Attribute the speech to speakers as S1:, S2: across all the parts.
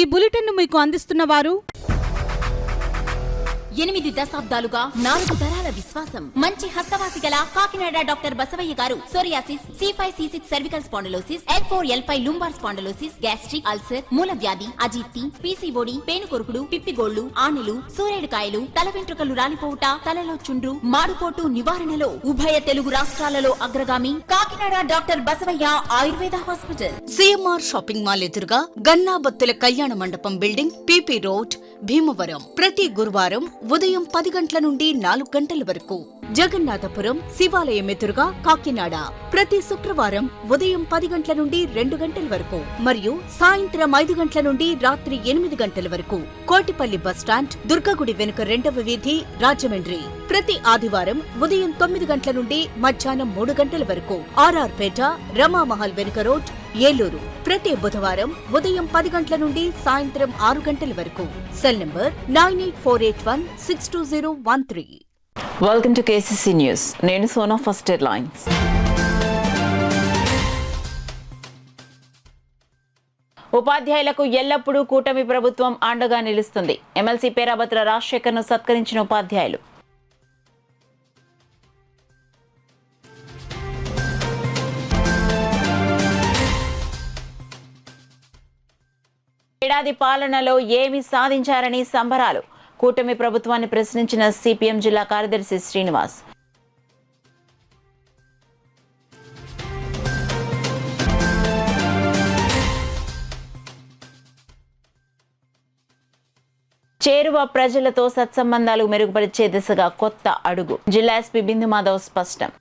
S1: ఈ బులెటిన్ మీకు అందిస్తున్న వారు
S2: 8 దశాబ్దాలుగా 4 తరాల విశ్వాసం. మంచి హస్తవాసి గల కాకినాడ డాక్టర్ బసవయ్య గారు psoriasis, C5C6 cervical spondylosis, L4L5 lumbar spondylosis, gastric ulcer, మూల వ్యాధి, అజీర్తి, పీసీఓడి, పేనుకొరుకుడు, పిప్పిగోళ్లు, ఆనెలు, సూరేడుకాయలు, తల వెంట్రుకలు రాలిపోవుట, తలలో చుండ్రు, మాడుకోటు నివారణలో ఉభయ తెలుగు రాష్ట్రాలలో అగ్రగామి Kakinada doctor Basavayya Ayurveda hospital.
S3: CMR shopping mall ఎదురుగా గన్నాబత్తుల కళ్యాణ మండపం బిల్డింగ్, పిపి రోడ్, భీమవరం. ప్రతి గురువారం ఉదయం 10 గంటల నుండి 4 గంటల వరకు. జగన్నాథపురం శివాలయం ఎదురుగా కాకినాడ ప్రతి శుక్రవారం ఉదయం 10 గంటల నుండి 2 గంటల వరకు మరియు సాయంత్రం 5 గంటల నుండి రాత్రి 8 గంటల వరకు. కోటిపల్లి బస్టాండ్, దుర్గగుడి వెనుక 2వ వీధి, రాజమండ్రి. ప్రతి ఆదివారం ఉదయం 9 గంటల నుండి మధ్యాహ్నం 3 గంటల వరకు. ఆర్ఆర్ పేట, రమామహల్ వెనుక రోడ్, ఏలూరు. ప్రతి బుధవారం ఉదయం 10 గంటల నుండి సాయంత్రం 6 గంటల వరకు. Cell number 9848162013.
S4: Welcome to KCC news. నేను సోనా. First headlines. ఉపాధ్యాయులకు ఎల్లప్పుడూ కూటమి ప్రభుత్వం అండగా నిలుస్తుంది. ఎమ్మెల్సీ పేరాబత్తుల రాజశేఖర్ను సత్కరించిన ఉపాధ్యాయులు. ఏడాది పాలనలో ఏమి సాధించారని సంబరాలు. కూటమి ప్రభుత్వాన్ని ప్రశ్నించిన సిపిఎం జిల్లా కార్యదర్శి శ్రీనివాస్. చేరువ ప్రజలతో సత్సంబంధాలు మెరుగుపరిచే దిశగా కొత్త అడుగు. జిల్లా ఎస్పీ బిందు మాధవ్ స్పష్టం.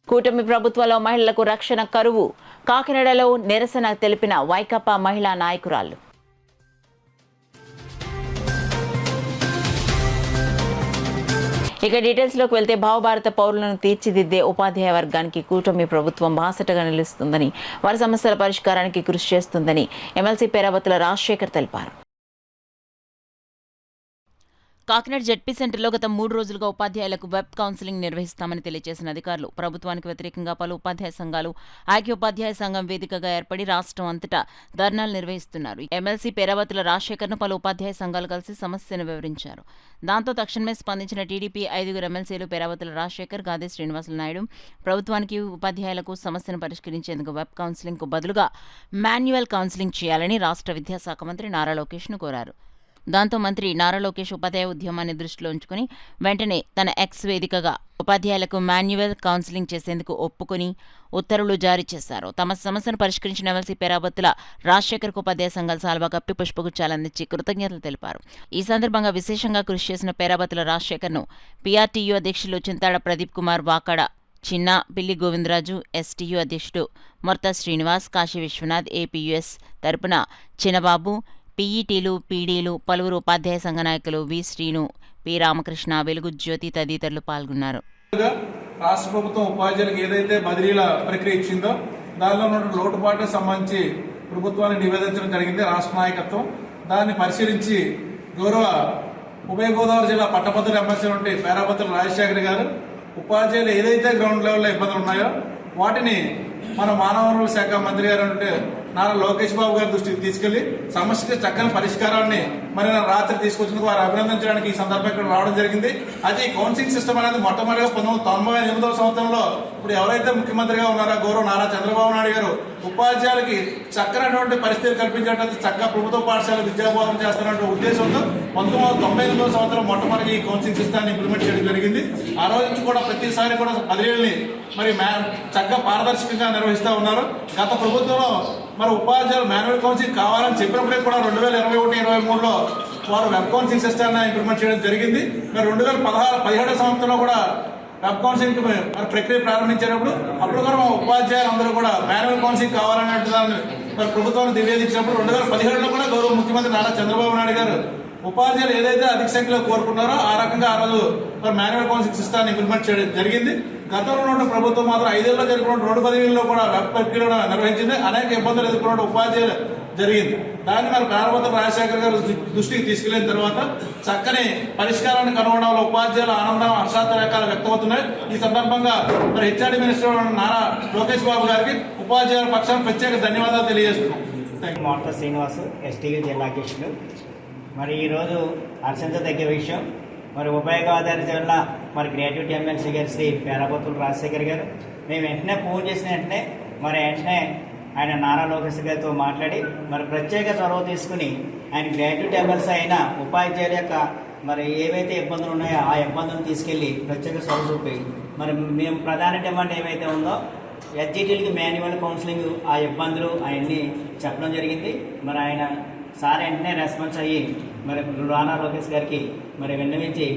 S4: కూటమి ప్రభుత్వంలో మహిళలకు రక్షణ కరువు. కాకినాడలో నిరసన తెలిపిన వైకాపా మహిళా నాయకురాళ్లు. ఇక డీటెయిల్స్ లోకి వెళ్తే భావభారత పౌరులను తీర్చిదిద్దే ఉపాధ్యాయ వర్గానికి కూటమి ప్రభుత్వం బాసటగా నిలుస్తుందని, వారి సమస్యల పరిష్కారానికి కృషి చేస్తుందని ఎమ్మెల్సీ పేరాబత్తుల రాజశేఖర్ తెలిపారు. కాకినాడ జెడ్పీ సెంటర్లో గత 3 రోజులుగా ఉపాధ్యాయులకు వెబ్ కౌన్సిలింగ్ నిర్వహిస్తామని తెలియజేసిన అధికారులు ప్రభుత్వానికి వ్యతిరేకంగా పలు ఉపాధ్యాయ సంఘాలు ఐక్య ఉపాధ్యాయ సంఘం వేదికగా ఏర్పడి రాష్ట్రం అంతటా ధర్నాలు నిర్వహిస్తున్నారు. ఎమ్మెల్సీ పేరాబత్తుల రాజశేఖర్ను పలు ఉపాధ్యాయ సంఘాలు కలిసి సమస్యను వివరించారు. దాంతో తక్షణమే స్పందించిన టీడీపీ 5 ఎమ్మెల్సీలు పేరాబత్తుల రాజశేఖర్, గాదే శ్రీనివాసులు నాయుడు ప్రభుత్వానికి ఉపాధ్యాయులకు సమస్యను పరిష్కరించేందుకు వెబ్ కౌన్సిలింగ్కు బదులుగా మాన్యువల్ కౌన్సిలింగ్ చేయాలని రాష్ట్ర విద్యాశాఖ మంత్రి నారా లోకేష్ను కోరారు. దాంతో మంత్రి నారా లోకేష్ ఉపాధ్యాయ ఉద్యమాన్ని దృష్టిలో ఉంచుకుని వెంటనే తన ఎక్స్ వేదికగా ఉపాధ్యాయులకు మాన్యువల్ కౌన్సిలింగ్ చేసేందుకు ఒప్పుకుని ఉత్తర్వులు జారీ చేశారు. తమ సమస్యను పరిష్కరించిన ఎమ్మెల్సీ పేరాబత్తుల రాజశేఖర్కు ఉపాధ్యాయ సంఘాలు సాల్వా కప్పి పుష్పగుచ్చాలందించి కృతజ్ఞతలు తెలిపారు. ఈ సందర్భంగా విశేషంగా కృషి చేసిన పేరాబత్తుల రాజశేఖర్ను పీఆర్టీయూ అధ్యక్షులు చింతాడ ప్రదీప్ కుమార్, వాకాడ చిన్న, పిల్లి గోవిందరాజు, ఎస్టీయూ అధ్యక్షుడు మొర్తా శ్రీనివాస్, కాశీ విశ్వనాథ్, ఏపీయూఎస్ తరపున చిన్నబాబు, పీఈటీలు, పీడీలు, పలువురు ఉపాధ్యాయ సంఘ నాయకులు వి శ్రీను, పి రామకృష్ణ, వెలుగు జ్యోతి తదితరులు పాల్గొన్నారు.
S5: రాష్ట్ర ప్రభుత్వం ఉపాధ్యాయులకు ఏదైతే బదిలీల ప్రక్రియ ఇచ్చిందో దానిలో ఉన్న లోటుపాట్లకు సంబంధించి ప్రభుత్వాన్ని నివేదించడం జరిగింది. రాష్ట్ర నాయకత్వం దాన్ని పరిశీలించి గౌరవ ఉభయ గోదావరి జిల్లా పట్టభద్రుల ఎమ్మెల్సీ నుండి పేరాబత్తుల రాజశేఖర్ గారు ఉపాధ్యాయులు ఏదైతే గ్రౌండ్ లెవెల్లో ఇబ్బందులు ఉన్నాయో వాటిని మన మానవ వనరుల శాఖ మంత్రి గారు అంటే నారా లోకేష్ బాబు గారి దృష్టికి తీసుకెళ్లి సమస్యకి చక్కని పరిష్కారాన్ని మరి రాత్రి తీసుకొచ్చినందుకు వారు అభినందించడానికి ఈ సందర్భంగా ఇక్కడ రావడం జరిగింది. అది కౌన్సిలింగ్ సిస్టమ్ అనేది మొట్టమొదటిగా 1998వ సంవత్సరంలో ఇప్పుడు ఎవరైతే ముఖ్యమంత్రిగా ఉన్నారో గౌరవ నారా చంద్రబాబు నాయుడు గారు ఉపాధ్యాయులకి చక్కనటువంటి పరిస్థితులు కల్పించేటట్టు చక్కగా ప్రభుత్వ పాఠశాల విద్యాబోధన చేస్తున్న ఉద్దేశంతో 1998వ సంవత్సరం మొట్టమొదటి ఈ కౌన్సిలింగ్ సిస్టాన్ని ఇంప్లిమెంట్ చేయడం జరిగింది. ఆ రోజు నుంచి కూడా ప్రతిసారి కూడా బదిలీల్ని మరి చక్కగా పారదర్శకంగా నిర్వహిస్తూ ఉన్నారు. గత ప్రభుత్వంలో మరి ఉపాధ్యాయులు మాన్యువల్ కౌన్సిలింగ్ కావాలని చెప్పినప్పుడే కూడా 2021-23లో వారు వెబ్ కౌన్సిలింగ్ సిస్టాన్ని ఇంప్లిమెంట్ చేయడం జరిగింది. మరి 2017 సంవత్సరంలో కూడా వెబ్ కౌన్సిలింగ్ మరి ప్రక్రియ ప్రారంభించేటప్పుడు అప్పుడు కూడా ఉపాధ్యాయులు అందరూ కూడా మాన్యువల్ కౌన్సిలింగ్ కావాలనే దాన్ని మరి ప్రభుత్వాన్ని నివేదించినప్పుడు 2017లో కూడా గౌరవ ముఖ్యమంత్రి నారా చంద్రబాబు నాయుడు గారు ఉపాధ్యాయులు ఏదైతే అధిక సంఖ్యలో కోరుకున్నారో ఆ రకంగా ఆ రోజు మరి మాన్యువల్ కౌన్సిలింగ్ సిస్టాన్ని ఇంప్లిమెంట్ చేయడం జరిగింది. గతంలో ఉన్న ప్రభుత్వం మాత్రం 5 ఏళ్లలో జరిగిన రోడ్డు బదిలీల్లో కూడా వెబ్ ప్రక్రియను నిర్వహించింది. అనేక ఇబ్బందులు ఎదుర్కొన్న ఉపాధ్యాయులు జరిగింది. దాన్ని మరి కారపత్ర రాజశేఖర్ గారు దృష్టికి తీసుకెళ్లిన తర్వాత చక్కని పరిష్కారాన్ని కనుగొనడంలో ఉపాధ్యాయుల ఆనందం హర్షాతిరేకాలు వ్యక్తమవుతున్నాయి. ఈ సందర్భంగా మరి హెచ్ఆర్డీ మినిస్టర్ నారా లోకేష్ బాబు గారికి ఉపాధ్యాయుల పక్షాన్ని ప్రత్యేక ధన్యవాదాలు తెలియజేస్తున్నాం.
S6: మోర్త శ్రీనివాస్ ఎస్టీయూ జిల్లా అధ్యక్షుడు. మరి ఈరోజు హర్షించదగ్గ విషయం, మరి ఉభయ గోదావరి జిల్లా మరి గ్రాడ్యుయేట్ ఎమ్మెల్సీ గారు శ్రీ పేరాబత్తుల రాజశేఖర్ గారు మేము వెంటనే ఫోన్ చేసిన వెంటనే ఆయన నారా లోకేష్ గారితో మాట్లాడి మరి ప్రత్యేక చొరవ తీసుకుని ఆయన గ్రాడ్యుయేట్ ఎమ్మెల్సీ అయిన ఉపాధ్యాయుల యొక్క మరి ఏవైతే ఇబ్బందులు ఉన్నాయో ఆ ఇబ్బందులను తీసుకెళ్లి ప్రత్యేక చొరవ చూపి మరి మేము ప్రధాన డిమాండ్ ఏవైతే ఉందో ఎస్జిటీలకి మాన్యువల్ కౌన్సిలింగ్ ఆ ఇబ్బందులు అవన్నీ చెప్పడం జరిగింది. మరి ఆయన సార్ వెంటనే రెస్పాన్స్ అయ్యి మరి నారా లోకేష్ గారికి మరి విన్నవించి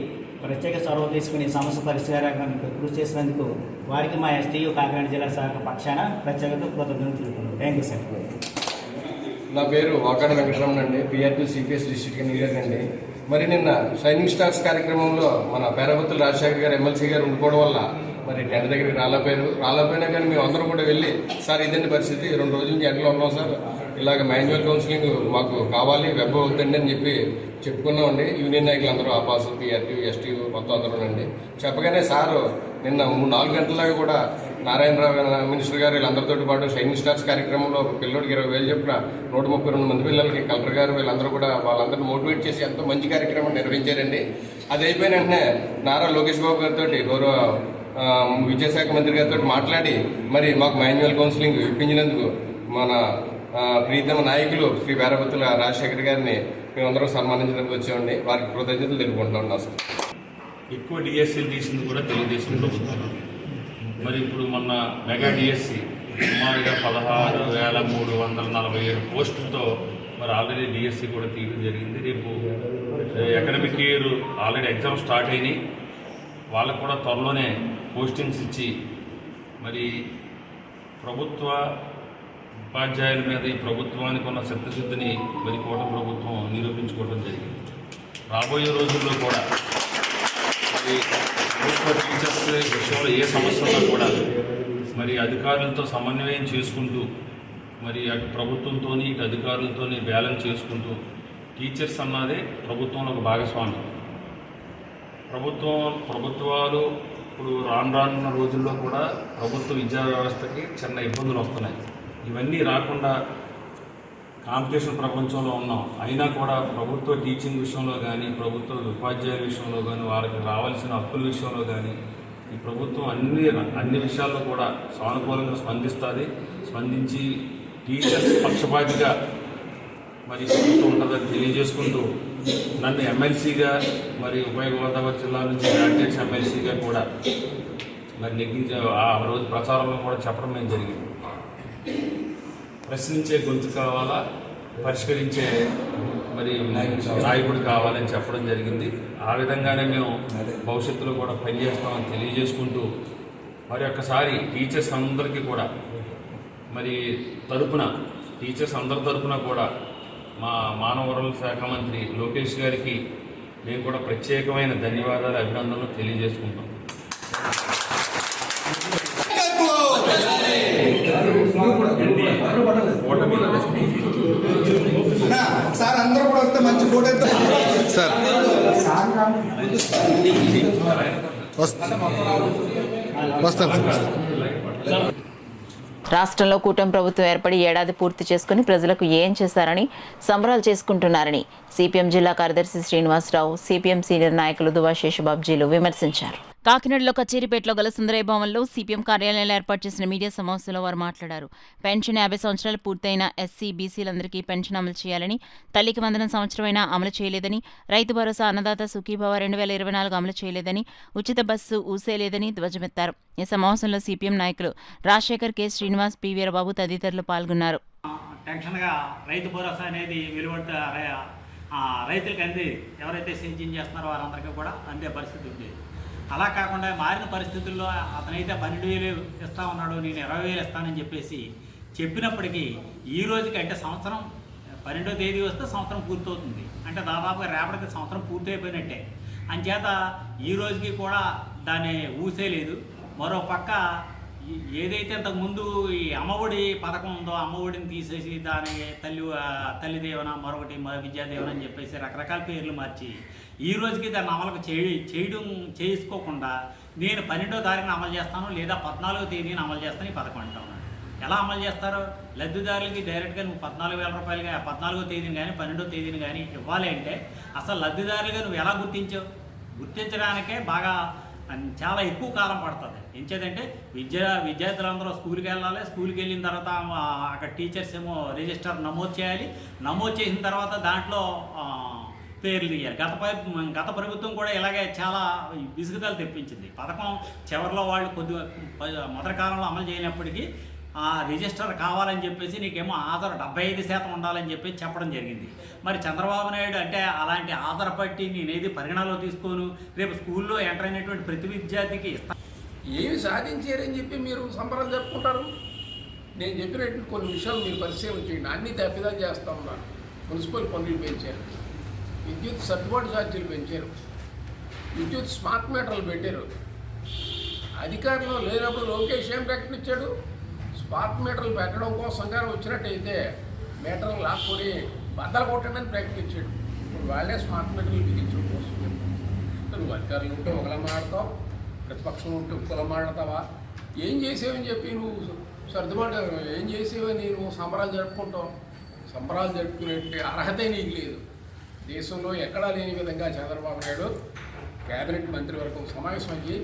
S6: ప్రత్యేక చొరవ తీసుకుని సమస్య పరిష్కారానికి కృషి చేసినందుకు వారికి మా ఎస్టీయూ కాకినాడ జిల్లా శాఖ పక్షాన ప్రత్యేక కృతజ్ఞతలు తెలుపుతున్నాను. Thank you sir.
S7: నా పేరు వాకాడ వెంకటరమణ అండి, పిఆర్టీ సిపిఎస్ డిస్ట్రిక్ట్ లీడర్ అండి. మరి నిన్న షైనింగ్ స్టార్స్ కార్యక్రమంలో మన పేరాబత్తుల రాజశేఖర్ గారు ఎమ్మెల్సీ గారు ఉండిపోవడం వల్ల మరి టెంట్ దగ్గరికి రాలేపోయినా కానీ మేము అందరం కూడా వెళ్ళి సార్ ఇదండి పరిస్థితి, 2 రోజుల నుంచి ఎండలో ఉన్నాం సార్, ఇలాగ మాన్యువల్ కౌన్సిలింగ్ మాకు కావాలి, వెబ్ అవుతుందండి అని చెప్పుకున్నామండి. యూనియన్ నాయకులు అందరూ ఆపాసు, పిఆర్టీ, ఎస్టీ మొత్తం అందరూ అండి. చెప్పగానే సారు నిన్న 4 గంటలలాగా కూడా నారాయణరావు మినిస్టర్ గారు వీళ్ళందరితో పాటు షైనింగ్ స్టార్స్ కార్యక్రమంలో ఒక పిల్లోడికి 20,000 చెప్పిన 132 మంది పిల్లలకి కలెక్టర్ గారు వీళ్ళందరూ కూడా వాళ్ళందరినీ మోటివేట్ చేసి ఎంతో మంచి కార్యక్రమం నిర్వహించారండి. అది అయిపోయిన వెంటనే నారా లోకేష్ బాబు గారితో గౌరవ విద్యాశాఖ మంత్రి గారితో మాట్లాడి మరి మాకు మాన్యువల్ కౌన్సిలింగ్ ఇప్పించినందుకు మన ప్రీతమ నాయకులు శ్రీ పేరాబత్తుల రాజశేఖర్ గారిని మేమందరం సన్మానించడానికి వచ్చామండి. వారికి కృతజ్ఞతలు తెలుపుకుంటున్నాం. అసలు
S8: ఎక్కువ డిఎస్సీలు తీసింది కూడా తెలుగుదేశం ప్రభుత్వం. మరి ఇప్పుడు మొన్న మెగా డిఎస్సీ సుమారుగా 16,347 పోస్టులతో మరి ఆల్రెడీ డిఎస్సీ కూడా తీయడం జరిగింది. రేపు academic year already exam start అయినాయి. వాళ్ళకు కూడా త్వరలోనే పోస్టింగ్స్ ఇచ్చి మరి ప్రభుత్వ ఉపాధ్యాయుల మీద ఈ ప్రభుత్వానికి ఉన్న చిత్తశుద్ధిని మరి కూటమి ప్రభుత్వం నిరూపించుకోవడం జరిగింది. రాబోయే రోజుల్లో కూడా మరి ప్రభుత్వ టీచర్స్ విషయంలో ఏ సమస్య ఉన్నా కూడా మరి అధికారులతో సమన్వయం చేసుకుంటూ మరి అటు ప్రభుత్వంతో ఇటు అధికారులతో బ్యాలెన్స్ చేసుకుంటూ టీచర్స్ అన్నదే ప్రభుత్వంలో ఒక భాగస్వామి. ప్రభుత్వాలు ఇప్పుడు రానున్న రోజుల్లో కూడా ప్రభుత్వ విద్యా వ్యవస్థకి చిన్న ఇబ్బందులు వస్తున్నాయి. ఇవన్నీ రాకుండా కాంపిటీషన్ ప్రపంచంలో ఉన్నాం. అయినా కూడా ప్రభుత్వ టీచింగ్ విషయంలో కానీ, ప్రభుత్వ ఉపాధ్యాయుల విషయంలో కానీ, వారికి రావాల్సిన హక్కుల విషయంలో కానీ ఈ ప్రభుత్వం అన్ని విషయాల్లో కూడా సానుకూలంగా స్పందించి టీచర్స్ పక్షపాతిగా మరి ప్రభుత్వం ఉంటుందని తెలియజేసుకుంటూ నన్ను ఎమ్మెల్సీగా మరి ఉభయ గోదావరి జిల్లా నుంచి గ్రాడ్యుయేట్స్ ఎమ్మెల్సీగా కూడా మరి నెగ్గించే ఆ రోజు ప్రచారంలో కూడా చెప్పడం మేము జరిగింది. ప్రశ్నించే గొంతు కావాలా, పరిష్కరించే మరి నాయకుడు కావాలని చెప్పడం జరిగింది. ఆ విధంగానే మేము భవిష్యత్తులో కూడా పనిచేస్తామని తెలియజేసుకుంటూ మరి ఒక్కసారి టీచర్స్ అందరికీ కూడా మరి టీచర్స్ అందరి తరపున కూడా మా మానవ వనరుల శాఖ మంత్రి లోకేష్ గారికి మేము కూడా ప్రత్యేకమైన ధన్యవాదాలు, అభినందనలు తెలియజేసుకుంటాం.
S9: సార్ అందరూ కూడా వస్తే మంచి ఫోటో సార్ వస్తాను.
S4: రాష్ట్రంలో కూటమి ప్రభుత్వం ఏర్పడి ఏడాది పూర్తి చేసుకుని ప్రజలకు ఏం చేశారని సంబరాలు చేసుకుంటున్నారని సిపిఎం జిల్లా కార్యదర్శి శ్రీనివాసరావు, సిపిఎం సీనియర్ నాయకులు దువా శేషబాబ్జీలు విమర్శించారు. కాకినాడలో కచేరీపేటలో గల సుందరయ్య భవన్లో సిపిఎం కార్యాలయంలో ఏర్పాటు చేసిన మీడియా సమావేశంలో వారు మాట్లాడారు. పెన్షన్ 50 సంవత్సరాలు పూర్తయిన ఎస్సీ, బీసీలందరికీ పెన్షన్ అమలు చేయాలని, తల్లికి వందనం సంవత్సరమైనా అమలు చేయలేదని, రైతు భరోసా, అన్నదాత సుఖీభవ 2024 అమలు చేయలేదని, ఉచిత బస్సు ఊసేలేదని ధ్వజమెత్తారు. ఈ సమావేశంలో సిపిఎం నాయకులు రాజశేఖర్, కె శ్రీనివాస్, పి వీరబాబు తదితరులు పాల్గొన్నారు.
S10: టెన్షన్గా రైతు భరోసా అనేది వెలువడ్డ రైతులకు అంది, ఎవరైతే సించింగ్ చేస్తున్నారో వారందరికీ కూడా అందే పరిస్థితి ఉంది. అలా కాకుండా మారిన పరిస్థితుల్లో అతనైతే 12,000 ఇస్తా ఉన్నాడు, నేను 20,000 ఇస్తానని చెప్పినప్పటికీ ఈ రోజుకి అంటే సంవత్సరం 12వ తేదీ వస్తే సంవత్సరం పూర్తవుతుంది. అంటే దాదాపుగా రేపటికి సంవత్సరం పూర్తి అయిపోయినట్టే. అంచేత ఈ రోజుకి కూడా దాన్ని ఊసేలేదు. మరో పక్క ఏదైతే ఇంతకుముందు ఈ అమ్మఒడి పథకం ఉందో అమ్మఒడిని తీసేసి దాని తల్లి దీవెన మరొకటి విద్యాదీవెన అని చెప్పేసి రకరకాల పేర్లు మార్చి ఈ రోజుకి దాన్ని అమలు చేసుకోకుండా నేను 12వ తారీఖున అమలు చేస్తాను లేదా 14వ తేదీన అమలు చేస్తాను ఈ పథకం అంటా ఉన్నాను. ఎలా అమలు చేస్తారో లబ్ధిదారులకి డైరెక్ట్గా నువ్వు 14,000 రూపాయలు కానీ 14వ తేదీని కానీ 12వ తేదీని కానీ ఇవ్వాలి అంటే అసలు లబ్ధిదారులుగా నువ్వు ఎలా గుర్తించావు? గుర్తించడానికే బాగా చాలా ఎక్కువ కాలం పడుతుంది. ఎంచేదంటే విద్యార్థులందరూ స్కూల్కి వెళ్ళాలి, స్కూల్కి వెళ్ళిన తర్వాత అక్కడ టీచర్స్ ఏమో రిజిస్టర్ నమోదు చేయాలి, నమోదు చేసిన తర్వాత దాంట్లో పేర్లు తీయాలి. గత ప్రభుత్వం కూడా ఇలాగే చాలా విసుగుదలు తెప్పించింది. పథకం చివరిలో వాళ్ళు కొద్దిగా మొదటి కాలంలో అమలు చేయనప్పటికీ ఆ రిజిస్టర్ కావాలని చెప్పేసి నీకేమో ఆధార్ 75% ఉండాలని చెప్పేసి చెప్పడం జరిగింది. మరి చంద్రబాబు నాయుడు అంటే అలాంటి ఆధార్ పట్టి నేనేది పరిగణలో తీసుకోను, రేపు స్కూల్లో ఎంటర్ అయినటువంటి ప్రతి విద్యార్థికి
S11: ఏమి సాధించారని చెప్పి మీరు సంబరాలు జరుపుకుంటారు? నేను చెప్పినటువంటి కొన్ని విషయాలు మీరు పరిశీలన చేయండి. అన్ని తప్పిదాలు చేస్తూ ఉన్నారు. మున్సిపల్ పన్నులు పెంచారు, విద్యుత్ సర్దుబాటు ఛార్జీలు పెంచారు, విద్యుత్ స్మార్ట్ మీటర్లు పెట్టారు. అధికారంలో లేనప్పుడు లోకేష్ ఏం ప్రకటించాడు? స్మార్ట్ మీటర్లు పెట్టడం కోసంగా వచ్చినట్టయితే మీటర్లు లాక్కొని బద్దలు కొట్టండి అని ప్రకటించాడు. ఇప్పుడు వాళ్ళే స్మార్ట్ మీటర్లు బిగించడం కోసం. నువ్వు అధికారులు ఉంటే ఒకలా మాడతావు, ప్రతిపక్షం ఉంటే ఒకలా మాడతావా? ఏం చేసేవని చెప్పి నువ్వు సర్దుబాటు ఏం చేసేవని నువ్వు సంబరాలు జరుపుకుంటావు? సంబరాలు జరుపుకునే అర్హత నీకు లేదు. దేశంలో ఎక్కడా లేని విధంగా చంద్రబాబు నాయుడు కేబినెట్ మంత్రివర్గం సమావేశం అయ్యి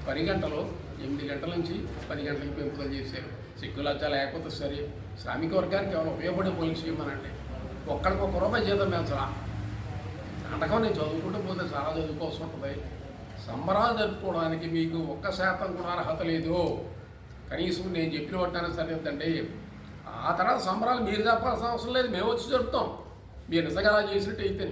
S11: 10 గంటలు 8 గంటల నుంచి 10 గంటలకి పెంపుదల చేశారు. సిగ్గులజ్జ లేకపోతే సరే శ్రామిక వర్గానికి ఏమైనా ఉపయోగపడే పనులు చేయమనండి. ఒక్కడికి ₹1 జీతం పెంచరా? నాటకం నేను చదువుకుంటూ పోతే చాలా చదువుకోవాల్సి ఉంటుంది. సంబరాలు జరుపుకోవడానికి మీకు 1% కూడా అర్హత లేదు. కనీసం నేను చెప్పిన వాటిని సరిద్దండి. ఆ తర్వాత సంబరాలు మీరు చెప్పాల్సిన అవసరం లేదు, మేము వచ్చి జరుపుతాం. మీరు నిజంగా అలా చేసినట్టు అయితే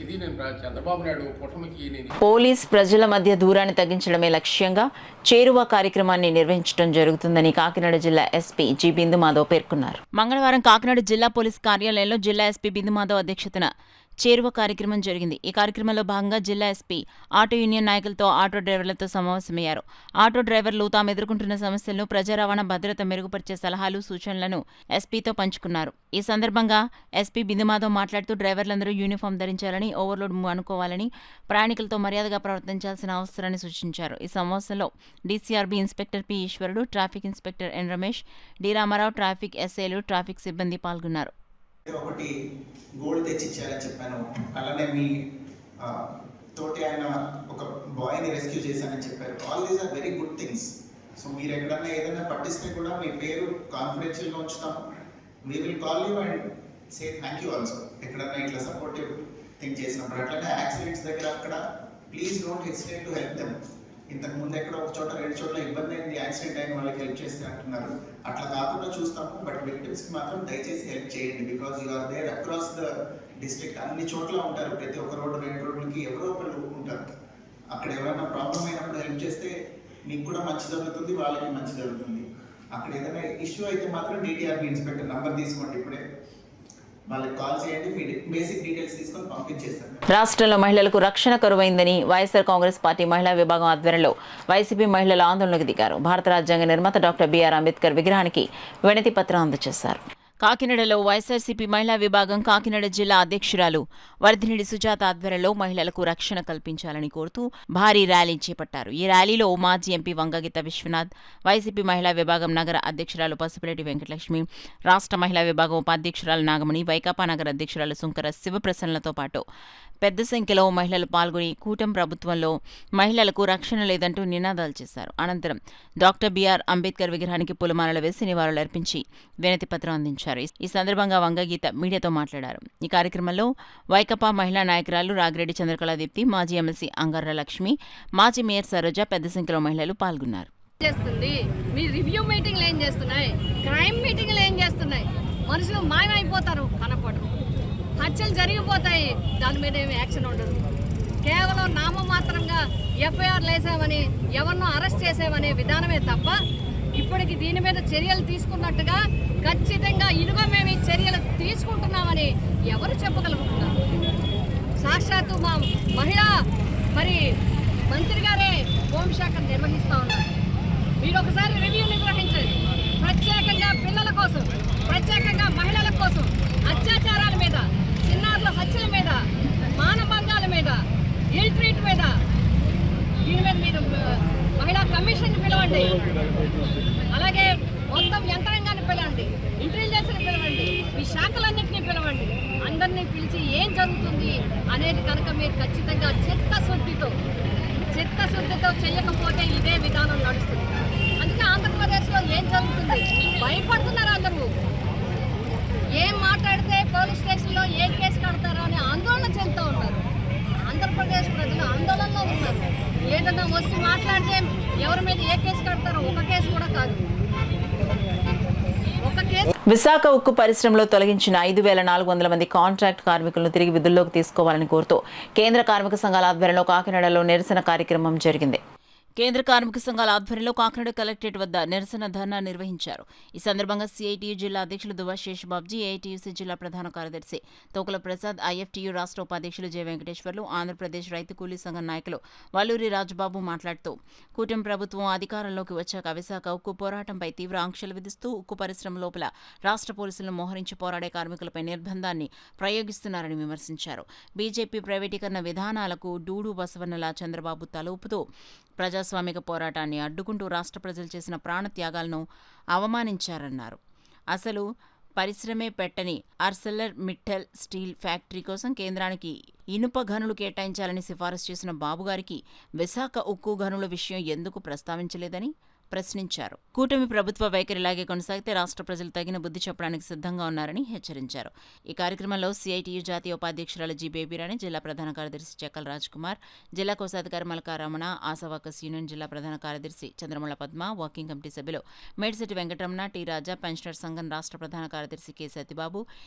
S11: ఇది నేను చంద్రబాబు నాయుడు కూటమికి
S4: పోలీస్ ప్రజల మధ్య దూరాన్ని తగ్గించడమే లక్ష్యంగా చేరువ కార్యక్రమాన్ని నిర్వహించడం జరుగుతుందని కాకినాడ జిల్లా ఎస్పీ జి బిందు మాధవ్ పేర్కొన్నారు. మంగళవారం కాకినాడ జిల్లా పోలీస్ కార్యాలయంలో జిల్లా ఎస్పీ బిందు మాధవ్ అధ్యక్షతన చేరువ కార్యక్రమం జరిగింది. ఈ కార్యక్రమంలో భాగంగా జిల్లా ఎస్పీ ఆటో యూనియన్ నాయకులతో ఆటో డ్రైవర్లతో సమావేశమయ్యారు. ఆటో డ్రైవర్లు తాము ఎదుర్కొంటున్న సమస్యలను, ప్రజా రవాణా భద్రత మెరుగుపరిచే సలహాలు, సూచనలను ఎస్పీతో పంచుకున్నారు. ఈ సందర్భంగా ఎస్పీ బిందుమాధవ్ మాట్లాడుతూ డ్రైవర్లందరూ యూనిఫామ్ ధరించాలని, ఓవర్లోడ్ అనుకోవాలని, ప్రయాణికులతో మర్యాదగా ప్రవర్తించాల్సిన అవసరాన్ని సూచించారు. ఈ సమావేశంలో DCRB inspector P Eswarudu, traffic inspector N Ramesh, D Ramarao, traffic ఎస్ఐలు, ట్రాఫిక్ సిబ్బంది పాల్గొన్నారు.
S12: ఒకటి గోల్డ్ తెచ్చిచ్చారని చెప్పాను. అలానే మీ తోటి ఆయన ఒక బాయ్ని రెస్క్యూ చేశానని చెప్పారు. All these are very good things. So మీరు ఎక్కడన్నా ఏదైనా పట్టిస్తే కూడా మీ పేరు కాన్ఫిడెన్షియల్గా ఉంచుతాం. We will call you and say thank you also ఎక్కడన్నా ఇట్లా సపోర్టివ్ థింగ్ చేసినప్పుడు. అట్లనే యాక్సిడెంట్స్ దగ్గర అక్కడ please don't hesitate to help them. ఇంతకు ముందు ఎక్కడ ఒక చోట 2 చోట్ల ఇబ్బంది అయింది, యాక్సిడెంట్ అయిన వాళ్ళకి హెల్ప్ చేస్తే అంటున్నారు. అట్లా కాకుండా చూస్తాము. బట్ విక్టిమ్స్కి మాత్రం దయచేసి హెల్ప్ చేయండి. Because you are there across the district. అన్ని చోట్ల ఉంటారు. ప్రతి ఒక్క రోడ్డు 2 రోడ్లకి ఎవరో ఒకళ్ళు ఉంటారు. అక్కడ ఎవరైనా ప్రాబ్లం అయినప్పుడు హెల్ప్ చేస్తే మీకు కూడా మంచి జరుగుతుంది, వాళ్ళకి మంచి జరుగుతుంది. అక్కడ ఏదైనా ఇష్యూ అయితే మాత్రం డిటిఆర్బీ ఇన్స్పెక్టర్ నంబర్ తీసుకోండి, ఇప్పుడే వాళ్ళకి కాల్ చేయండి. మీ బేసిక్ డీటెయిల్స్ తీసుకొని పంపించేస్తాను.
S4: రాష్ట్రంలో మహిళలకు రక్షణ కరువైందని వైఎస్ఆర్ కాంగ్రెస్ పార్టీ మహిళా విభాగం ఆధ్వర్యంలో వైసీపీ మహిళలు ఆందోళనకు దిగారు. భారత రాజ్యాంగ నిర్మాత డాక్టర్ బిఆర్ అంబేద్కర్ విగ్రహానికి వినతి పత్రం అందజేశారు. కాకినాడలో వైఎస్ఆర్సీపీ మహిళా విభాగం కాకినాడ జిల్లా అధ్యక్షురాలు వర్ధినేడి సుజాత ఆధ్వర్యంలో మహిళలకు రక్షణ కల్పించాలని కోరుతూ భారీ ర్యాలీ చేపట్టారు. ఈ ర్యాలీలో మాజీ ఎంపీ వంగగీత విశ్వనాథ్, వైసీపీ మహిళా విభాగం నగర అధ్యక్షురాలు పసుపులేటి వెంకటలక్ష్మి, రాష్ట్ర మహిళా విభాగం ఉపాధ్యక్షురాలు నాగమణి, వైకాపా నగర అధ్యక్షురాలు సుంకర శివప్రసన్నలతో పాటు పెద్ద సంఖ్యలో మహిళలు పాల్గొని కూటమి ప్రభుత్వంలో మహిళలకు రక్షణ లేదంటూ నినాదాలు చేశారు. అనంతరం డాక్టర్ బిఆర్ అంబేద్కర్ విగ్రహానికి పూలమాలలు వేసి నివాళులర్పించి వినతి పత్రం అందించారు. ఈ సందర్భంగా వంగగీత మీడియాతో మాట్లాడారు. ఈ కార్యక్రమంలో వైకాపా మహిళా నాయకురాలు రాగిరెడ్డి చంద్రకళాదీప్తి, మాజీ ఎమ్మెల్సీ అంగార్ల లక్ష్మి, మాజీ మేయర్ సరోజ, పెద్ద సంఖ్యలో మహిళలు పాల్గొన్నారు.
S13: మీ రివ్యూ మీటింగ్లు ఏం చేస్తున్నాయి? క్రైమ్ మీటింగ్లు ఏం చేస్తున్నాయి? మనుషులు మాయమైపోతారు, కనపడరు, హత్యలు జరిగిపోతాయి, దాని మీద ఏమి యాక్షన్ ఉండదు. కేవలం నామమాత్రంగా ఎఫ్ఐఆర్లు వేసామని, ఎవరినో అరెస్ట్ చేసామనే విధానమే తప్ప ఇప్పటికి దీని మీద చర్యలు తీసుకున్నట్టుగా ఖచ్చితంగా ఇదిగో మేము ఈ చర్యలు తీసుకుంటున్నామని ఎవరు చెప్పగలుగుతున్నారు? సాక్షాత్తు మా మహిళా మంత్రి గారే హోంశాఖ నిర్వహిస్తూ ఉన్నారు. మీరు ఒకసారి రివ్యూ నిర్వహించండి. ప్రత్యేకంగా పిల్లల కోసం, ప్రత్యేకంగా మహిళల కోసం, అత్యాచారాల మీద, చిన్నారుల హత్యల మీద, మానభంగాల మీద, ఇల్ ట్రీట్ మీద, దీని మీద మీరు మహిళా కమిషన్ పిలవండి. అలాగే మొత్తం యంత్రాంగాన్ని పిలవండి, ఇంటెలిజెన్స్ని పిలవండి, మీ శాఖలన్నింటినీ పిలవండి. అందరినీ పిలిచి ఏం జరుగుతుంది అనేది కనుక మీరు ఖచ్చితంగా చిత్తశుద్ధితో చేయకపోతే ఇదే విధానం నడుస్తుంది. అందుకే ఆంధ్రప్రదేశ్లో ఏం జరుగుతుంది, భయపడుతున్నారు అందరూ. ఏం మాట్లాడితే పోలీస్ స్టేషన్లో ఏ కేసు కడతారో అని ఆందోళన చెందుతూ ఉన్నారు. ఆంధ్రప్రదేశ్ ప్రజలు ఆందోళనలో ఉన్నారు. ఏదన్నా వచ్చి మాట్లాడితే ఎవరి మీద ఏ కేసు కడతారో, ఒక కేసు కూడా కాదు.
S4: విశాఖ ఉక్కు పరిశ్రమలో తొలగించిన 5,400 మంది కాంట్రాక్ట్ కార్మికులను తిరిగి విధుల్లోకి తీసుకోవాలని కోరుతూ కేంద్ర కార్మిక సంఘాల ఆధ్వర్యంలో కాకినాడలో నిరసన కార్యక్రమం జరిగింది. కేంద్ర కార్మిక సంఘాల ఆధ్వర్యంలో కాకినాడ కలెక్టరేట్ వద్ద నిరసన ధర్నా నిర్వహించారు. ఈ సందర్భంగా సిఐటియు జిల్లా అధ్యక్షులు దువ్వ శేషబాబ్జీ, ఏఐటియుసి జిల్లా ప్రధాన కార్యదర్శి తోకల ప్రసాద్, ఐఎఫ్టియు రాష్ట్ర ఉపాధ్యక్షులు జె వెంకటేశ్వర్లు, ఆంధ్రప్రదేశ్ రైతు కూలీ సంఘం నాయకులు వల్లూరి రాజబాబు మాట్లాడుతూ కూటమి ప్రభుత్వం అధికారంలోకి వచ్చాక విశాఖ ఉక్కు పోరాటంపై తీవ్ర ఆంక్షలు విధిస్తూ ఉక్కు పరిశ్రమ లోపల రాష్ట్ర పోలీసులను మోహరించి పోరాడే కార్మికులపై నిర్బంధాన్ని ప్రయోగిస్తున్నారని విమర్శించారు. బీజేపీ ప్రైవేటీకరణ విధానాలకు డూడు బసవన్నల చంద్రబాబు తలూపుతూ ప్రజాస్వామిక పోరాటాన్ని అడ్డుకుంటూ రాష్ట్ర ప్రజలు చేసిన ప్రాణత్యాగాలను అవమానించారన్నారు. అసలు పరిశ్రమే పెట్టని ఆర్సెలర్ మిట్టల్ స్టీల్ ఫ్యాక్టరీ కోసం కేంద్రానికి ఇనుప గనులు కేటాయించాలని సిఫారసు చేసిన బాబుగారికి విశాఖ ఉక్కు గనుల విషయం ఎందుకు ప్రస్తావించలేదని ప్రశ్నించారు. కూటమి ప్రభుత్వ వైఖరి ఇలాగే కొనసాగితే రాష్ట్ర ప్రజలు తగిన బుద్ధి చెప్పడానికి సిద్ధంగా ఉన్నారని హెచ్చరించారు. ఈ కార్యక్రమంలో సిఐటియు జాతీయ ఉపాధ్యక్షురాలు జి బేబీరాణి, జిల్లా ప్రధాన కార్యదర్శి చెక్కల రాజ్ కుమార్, జిల్లా కోశాధికారి మల్కారమణ, ఆశా వర్కర్స్ యూనియన్ జిల్లా ప్రధాన కార్యదర్శి చంద్రముల పద్మ, వర్కింగ్ కమిటీ సభ్యులు మేడిశెట్టి వెంకటరమణ, టి రాజా, పెన్షనర్ సంఘం రాష్ట్ర ప్రధాన కార్యదర్శి K Satyababu,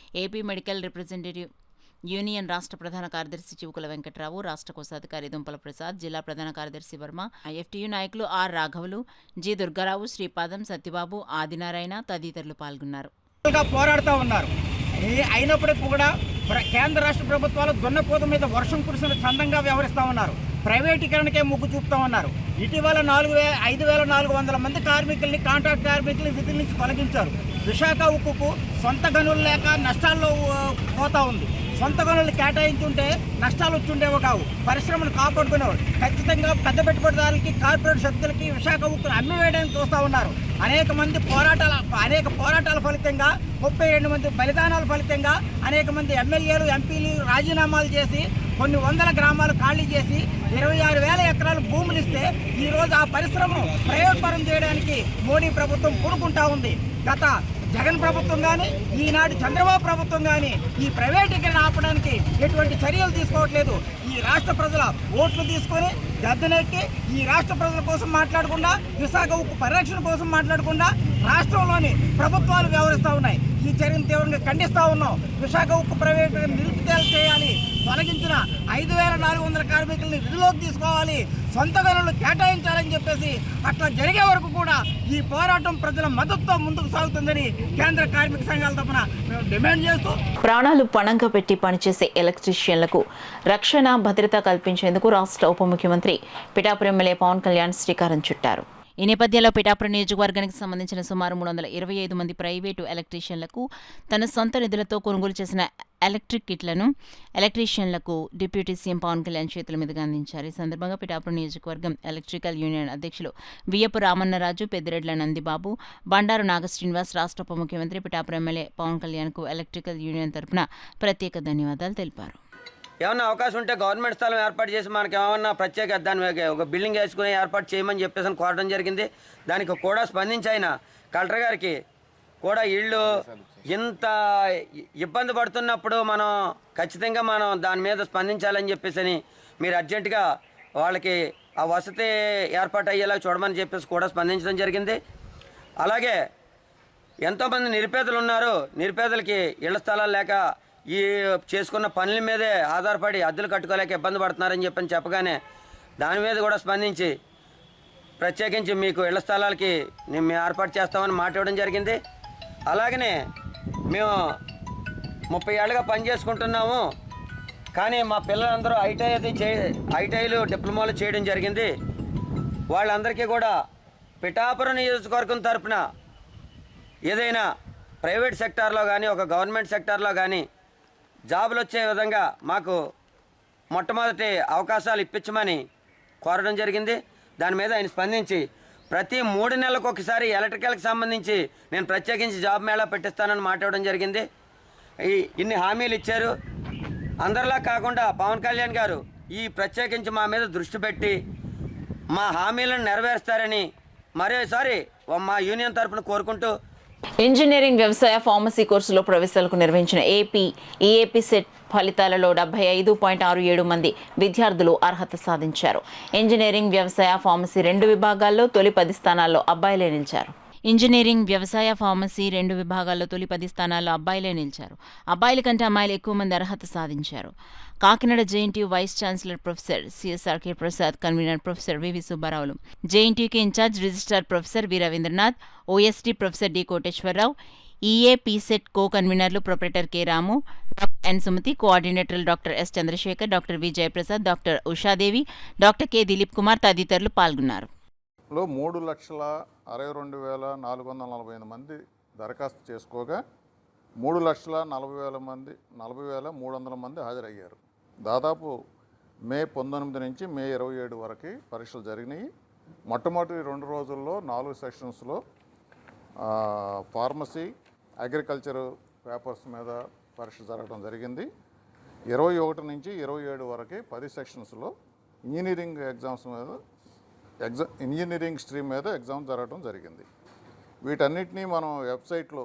S4: AP medical representative union రాష్ట్ర ప్రధాన కార్యదర్శి చివుకుల వెంకట్రావు, రాష్ట్ర కోశాధికారి దుంపల ప్రసాద్, జిల్లా ప్రధాన కార్యదర్శి వర్మ, ఐఎఫ్టియు నాయకులు ఆర్ రాఘవులు, జి దుర్గారావు, శ్రీపాదం, సత్యబాబు, ఆదినారాయణ తదితరులు పాల్గొన్నారు.
S6: పోరాడుతూ ఉన్నారు. అయినప్పటికీ కూడా కేంద్ర రాష్ట్ర ప్రభుత్వాలు దున్నపోత మీద వర్షం కురిసిన చందంగా వ్యవహరిస్తూ ఉన్నారు. ప్రైవేటీకరణకే మొగ్గు చూపుతూ ఉన్నారు. ఇటీవల 5,400 మంది కార్మికుల్ని, కాంట్రాక్ట్ కార్మికుల్ని విధుల నుంచి తొలగించారు. విశాఖ ఉక్కుకు సొంత గనులు లేక నష్టాల్లో పోతా ఉంది. సొంత గనులు కేటాయించుంటే నష్టాలు వచ్చుండేవో కావు. పరిశ్రమను కాపాడుకునేవారు. ఖచ్చితంగా పెద్ద పెట్టుబడిదారులకి, కార్పొరేట్ శక్తులకి విశాఖ ఉక్కును అమ్మివేయడానికి చూస్తూ ఉన్నారు. అనేక పోరాటాల ఫలితంగా, 32 మంది బలిదానాల ఫలితంగా అనేక మంది ఎమ్మెల్యేలు, ఎంపీలు రాజీనామాలు చేసి కొన్ని వందల గ్రామాలు ఖాళీ చేసి 26,000 ఎకరాలు భూములు ఇస్తే ఈరోజు ఆ పరిశ్రమ ప్రైవేట్ పరం చేయడానికి మోడీ ప్రభుత్వం పూనుకుంటా ఉంది. గత జగన్ ప్రభుత్వం కానీ, ఈనాడు చంద్రబాబు ప్రభుత్వం కానీ ఈ ప్రైవేటీకరణ ఆపడానికి ఎటువంటి చర్యలు తీసుకోవట్లేదు. ఈ రాష్ట్ర ప్రజల ఓట్లు తీసుకొని గద్దెనెక్కి ఈ రాష్ట్ర ప్రజల కోసం మాట్లాడకుండా, విశాఖ ఉక్కు పరిరక్షణ కోసం మాట్లాడకుండా రాష్ట్రంలోని ప్రభుత్వాలు వ్యవహరిస్తూ ఉన్నాయి. ఈ చర్యను తీవ్రంగా ఖండిస్తూ ఉన్నాం. విశాఖ ఉక్కు ప్రైవేటీకరణ నిలుపుదల చేయాలి. తొలగించిన 5,400 కార్మికుల్ని విధులోకి తీసుకోవాలి. సొంత గనులు కేటాయించాలని చెప్పేసి అట్లా జరిగే వరకు కూడా ఈ పోరాటం ప్రజల మద్దతుతో ముందుకు సాగుతుందని కేంద్ర కార్మిక సంఘాల తరపున మేము డిమాండ్ చేస్తూ,
S4: ప్రాణాలు పణంగా పెట్టి పనిచేసే ఎలక్ట్రీషియన్లకు రక్షణ, భద్రత కల్పించేందుకు రాష్ట్ర ఉప ముఖ్యమంత్రి పిఠాపురం ఎమ్మెల్యే పవన్ కళ్యాణ్ శ్రీకారం చుట్టారు. ఈ నేపథ్యంలో పిఠాపురం నియోజకవర్గానికి సంబంధించిన సుమారు 325 మంది ప్రైవేటు ఎలక్ట్రీషియన్లకు తన సొంత నిధులతో కొనుగోలు చేసిన ఎలక్ట్రిక్ కిట్లను ఎలక్ట్రీషియన్లకు డిప్యూటీ సీఎం పవన్ కళ్యాణ్ చేతుల మీదుగా అందించారు. ఈ సందర్భంగా పిఠాపురం నియోజకవర్గం ఎలక్ట్రికల్ యూనియన్ అధ్యక్షులు వియ్యపు రామన్నరాజు, పెద్దిరెడ్ల నందిబాబు, బండారు నాగశ్రీనివాస్, రాష్ట్ర ఉప ముఖ్యమంత్రి పిఠాపురం ఎమ్మెల్యే పవన్ కళ్యాణ్కు ఎలక్ట్రికల్ యూనియన్ తరఫున ప్రత్యేక ధన్యవాదాలు తెలిపారు.
S14: ఏమన్నా అవకాశం ఉంటే గవర్నమెంట్ స్థలం ఏర్పాటు చేసి మనకి ఏమన్నా ప్రత్యేక దాని ఒక బిల్డింగ్ వేసుకుని ఏర్పాటు చేయమని చెప్పేసి కోరడం జరిగింది. దానికి కూడా స్పందించి ఆయన కలెక్టర్ గారికి కూడా ఇళ్ళు ఇంత ఇబ్బంది పడుతున్నప్పుడు మనం ఖచ్చితంగా దాని మీద స్పందించాలని చెప్పేసి మీరు అర్జెంటుగా వాళ్ళకి ఆ వసతి ఏర్పాటు అయ్యేలా చూడమని చెప్పేసి కూడా స్పందించడం జరిగింది. అలాగే ఎంతోమంది నిరుపేదలు ఉన్నారు. నిరుపేదలకి ఇళ్ల స్థలాలు లేక ఈ చేసుకున్న పనుల మీదే ఆధారపడి అద్దెలు కట్టుకోలేక ఇబ్బంది పడుతున్నారని చెప్పగానే దాని మీద కూడా స్పందించి ప్రత్యేకించి మీకు ఇళ్ల స్థలాలకి మేము ఏర్పాటు చేస్తామని మాట్లాడడం జరిగింది. అలాగనే మేము 30 ఏళ్ళుగా పనిచేసుకుంటున్నాము. కానీ మా పిల్లలందరూ ఐటీఐలు డిప్లొమాలు చేయడం జరిగింది. వాళ్ళందరికీ కూడా పిఠాపురం నియోజకవర్గం తరపున ఏదైనా ప్రైవేట్ సెక్టార్లో కానీ ఒక గవర్నమెంట్ సెక్టార్లో కానీ జాబులు వచ్చే విధంగా మాకు మొట్టమొదటి అవకాశాలు ఇప్పించమని కోరడం జరిగింది. దాని మీద ఆయన స్పందించి ప్రతి 3 నెలలకు ఒకసారి ఎలక్ట్రికల్కి సంబంధించి నేను ప్రత్యేకించి జాబ్ మేళా పెట్టిస్తానని మాట్లాడడం జరిగింది. ఇన్ని హామీలు ఇచ్చారు. అందరిలా కాకుండా పవన్ కళ్యాణ్ గారు ఈ ప్రత్యేకించి మా మీద దృష్టి పెట్టి మా హామీలను నెరవేరుస్తారని మరోసారి మా యూనియన్ తరపున కోరుకుంటూ
S4: ఇంజనీరింగ్ వ్యవసాయ ఫార్మసీ కోర్సులో ప్రవేశాలకు నిర్వహించిన ఈఏపీ సెట్ ఫలితాలలో 75.67 మంది విద్యార్థులు అర్హత సాధించారు. ఇంజనీరింగ్ వ్యవసాయ ఫార్మసీ 2 విభాగాల్లో తొలి 10 స్థానాల్లో అబ్బాయిలే నిలిచారు. ఇంజనీరింగ్ వ్యవసాయ ఫార్మసీ 2 విభాగాల్లో తొలి 10 స్థానాల్లో అబ్బాయిలే నిలిచారు. అబ్బాయిల కంటే అమ్మాయిలు ఎక్కువ మంది అర్హత సాధించారు. Kakinada JNTU vice chancellor professor CSRK Prasad, convener professor VV సుబ్బారావులు, జేఎన్టీయూకి in charge registrar professor V Ravindranath, OST professor D Koteswararao, EAPCET co కన్వీనర్లు proprietor K Ramu, doctor N Sumathi, కోఆర్డినేటర్లు doctor S Chandrasekhar, doctor V Jayaprasad, doctor Ushadevi, doctor K Dilip Kumar తదితరులు పాల్గొన్నారు.
S5: 3,62,445 మంది దరఖాస్తు చేసుకోగా 3,40,300 మంది హాజరయ్యారు. దాదాపు మే 19 నుంచి మే 27 వరకు పరీక్షలు జరిగినాయి. మొట్టమొదటి 2 రోజుల్లో 4 సెక్షన్స్లో ఫార్మసీ, అగ్రికల్చర్ పేపర్స్ మీద పరీక్ష జరగడం జరిగింది. 21 నుంచి 27 వరకు 10 సెక్షన్స్లో ఇంజనీరింగ్ ఇంజనీరింగ్ స్ట్రీమ్ మీద ఎగ్జామ్ జరగడం జరిగింది. వీటన్నిటినీ మనం వెబ్సైట్లో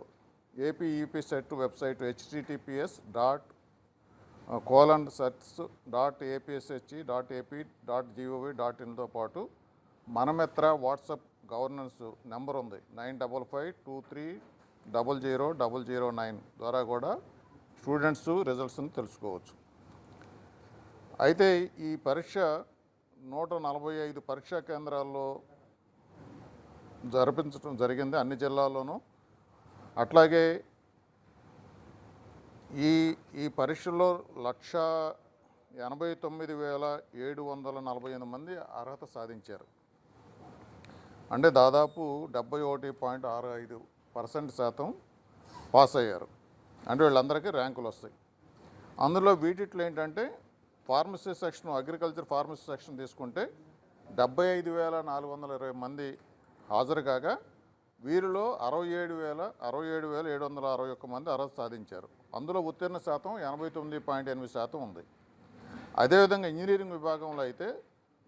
S5: ఏపీఈపీసెట్ వెబ్సైట్ https://search.apsh.ap.gov.in పాటు మనమిత్ర వాట్సాప్ గవర్నెన్స్ నెంబర్ ఉంది 9553000009 ద్వారా కూడా స్టూడెంట్స్ రిజల్ట్స్ని తెలుసుకోవచ్చు. అయితే ఈ పరీక్ష 145 పరీక్షా కేంద్రాల్లో జరిపించడం జరిగింది అన్ని జిల్లాల్లోనూ. అట్లాగే ఈ పరీక్షల్లో 189,748 మంది అర్హత సాధించారు. అంటే దాదాపు 71.65% పాస్ అయ్యారు. అంటే వీళ్ళందరికీ ర్యాంకులు వస్తాయి. అందులో వీటిట్లో ఏంటంటే pharmacy section, agriculture pharmacy section తీసుకుంటే 75,420 మంది హాజరు కాగా వీరిలో 67,761 మంది అర్హత సాధించారు. అందులో ఉత్తీర్ణ శాతం 89.8% ఉంది. అదేవిధంగా ఇంజనీరింగ్ విభాగంలో అయితే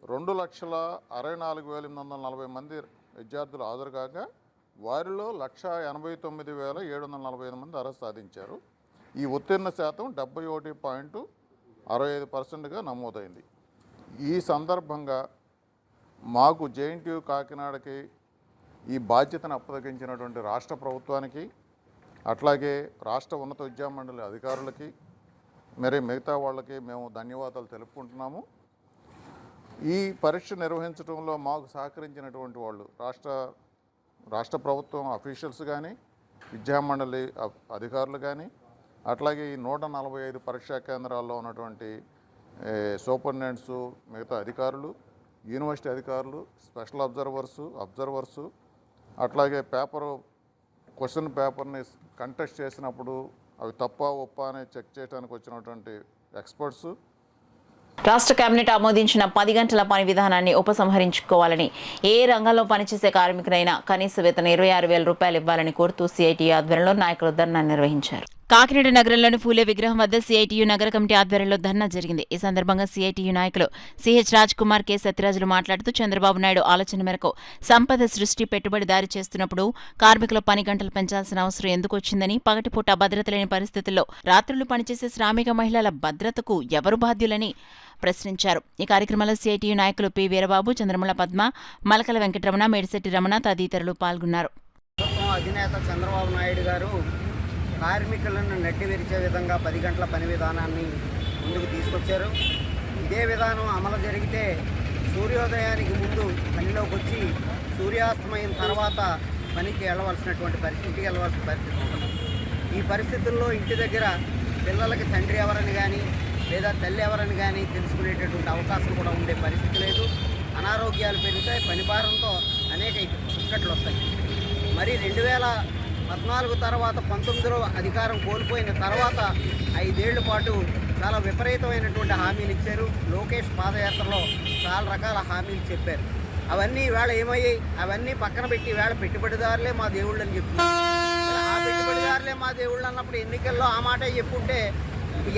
S5: 2,64,840 మంది విద్యార్థులు హాజరు కాగా వారిలో 1,89,745 మంది అర్హత సాధించారు. ఈ ఉత్తీర్ణ శాతం 71.65%గా నమోదైంది. ఈ సందర్భంగా మాకు జేఎన్టీయూ కాకినాడకి ఈ బాధ్యతను అప్పగించినటువంటి రాష్ట్ర ప్రభుత్వానికి, అట్లాగే రాష్ట్ర ఉన్నత విద్యామండలి అధికారులకి, మరి మిగతా వాళ్ళకి మేము ధన్యవాదాలు తెలుపుకుంటున్నాము. ఈ పరీక్ష నిర్వహించడంలో మాకు సహకరించినటువంటి వాళ్ళు రాష్ట్ర ప్రభుత్వం అఫీషియల్స్ కానీ, విద్యామండలి అధికారులు కానీ, అట్లాగే ఈ 145 పరీక్షా కేంద్రాల్లో ఉన్నటువంటి సూపరింటెండెంట్స్, మిగతా అధికారులు, యూనివర్సిటీ అధికారులు, స్పెషల్ అబ్జర్వర్సు, అట్లాగే క్వశ్చన్ పేపర్ని కంటెస్ట్ చేసినప్పుడు అవి తప్ప ఒప్ప అని చెక్ చేయడానికి వచ్చినటువంటి ఎక్స్పర్ట్స్.
S4: రాష్ట్ర కేబినెట్ ఆమోదించిన 10 గంటల పని విధానాన్ని ఉపసంహరించుకోవాలని, ఏ రంగంలో పనిచేసే కార్మికుడైనా కనీస వేతనం 26,000 రూపాయలు ఇవ్వాలని కోరుతూ సిఐటియు ఆధ్వర్యంలో నాయకులు ధర్నా నిర్వహించారు. కాకినాడ నగరంలోని ఫూలే విగ్రహం వద్ద సిఐటియు నగర కమిటీ ఆధ్వర్యంలో ధర్నా జరిగింది. ఈ సందర్భంగా సిఐటియు నాయకులు సిహెచ్ రాజ్ కుమార్, కె సత్యరాజులు మాట్లాడుతూ చంద్రబాబు నాయుడు ఆలోచన మేరకు సంపద సృష్టి పెట్టుబడి దారి చేస్తున్నప్పుడు కార్మికుల పని గంటలు పెంచాల్సిన అవసరం ఎందుకు వచ్చిందని, పగటిపూట భద్రత లేని పరిస్థితుల్లో రాత్రులు పనిచేసే శ్రామిక మహిళల భద్రతకు ఎవరు బాధ్యులని ప్రశ్నించారు. ఈ కార్యక్రమంలో సిఐటియు నాయకులు పి వీరబాబు, చంద్రమల పద్మ, మలకల వెంకటరమణ, మేడిశెట్టి రమణ తదితరులు పాల్గొన్నారు.
S14: అధినేత చంద్రబాబు నాయుడు గారు కార్మికులను నెట్టి విరిచే విధంగా 10 గంటల పని విధానాన్ని ముందుకు తీసుకొచ్చారు. ఇదే విధానం అమలు జరిగితే సూర్యోదయానికి ముందు పనిలోకి వచ్చి సూర్యాస్తమయం తర్వాత పనికి వెళ్ళవలసిన పరిస్థితి ఉంటుంది. ఈ పరిస్థితుల్లో ఇంటి దగ్గర పిల్లలకి తండ్రి ఎవరని కానీ లేదా తల్లి ఎవరని కానీ తెలుసుకునేటటువంటి అవకాశం కూడా ఉండే పరిస్థితి లేదు. అనారోగ్యాలు పెరుగుతాయి. పని భారంతో అనేక ఇక్కట్లు వస్తాయి. మరి 2014 తర్వాత 19లో అధికారం కోల్పోయిన తర్వాత 5 ఏళ్ల పాటు చాలా విపరీతమైనటువంటి హామీలు ఇచ్చారు. లోకేష్ పాదయాత్రలో చాలా రకాల హామీలు చెప్పారు. అవన్నీ ఈవేళ ఏమయ్యాయి? అవన్నీ పక్కన పెట్టి ఈవేళ పెట్టుబడిదారులే మా దేవుళ్ళు అని చెప్తున్నారు. ఆ పెట్టుబడిదారులే మా దేవుళ్ళు అన్నప్పుడు ఎన్నికల్లో ఆ మాటే చెప్పుంటే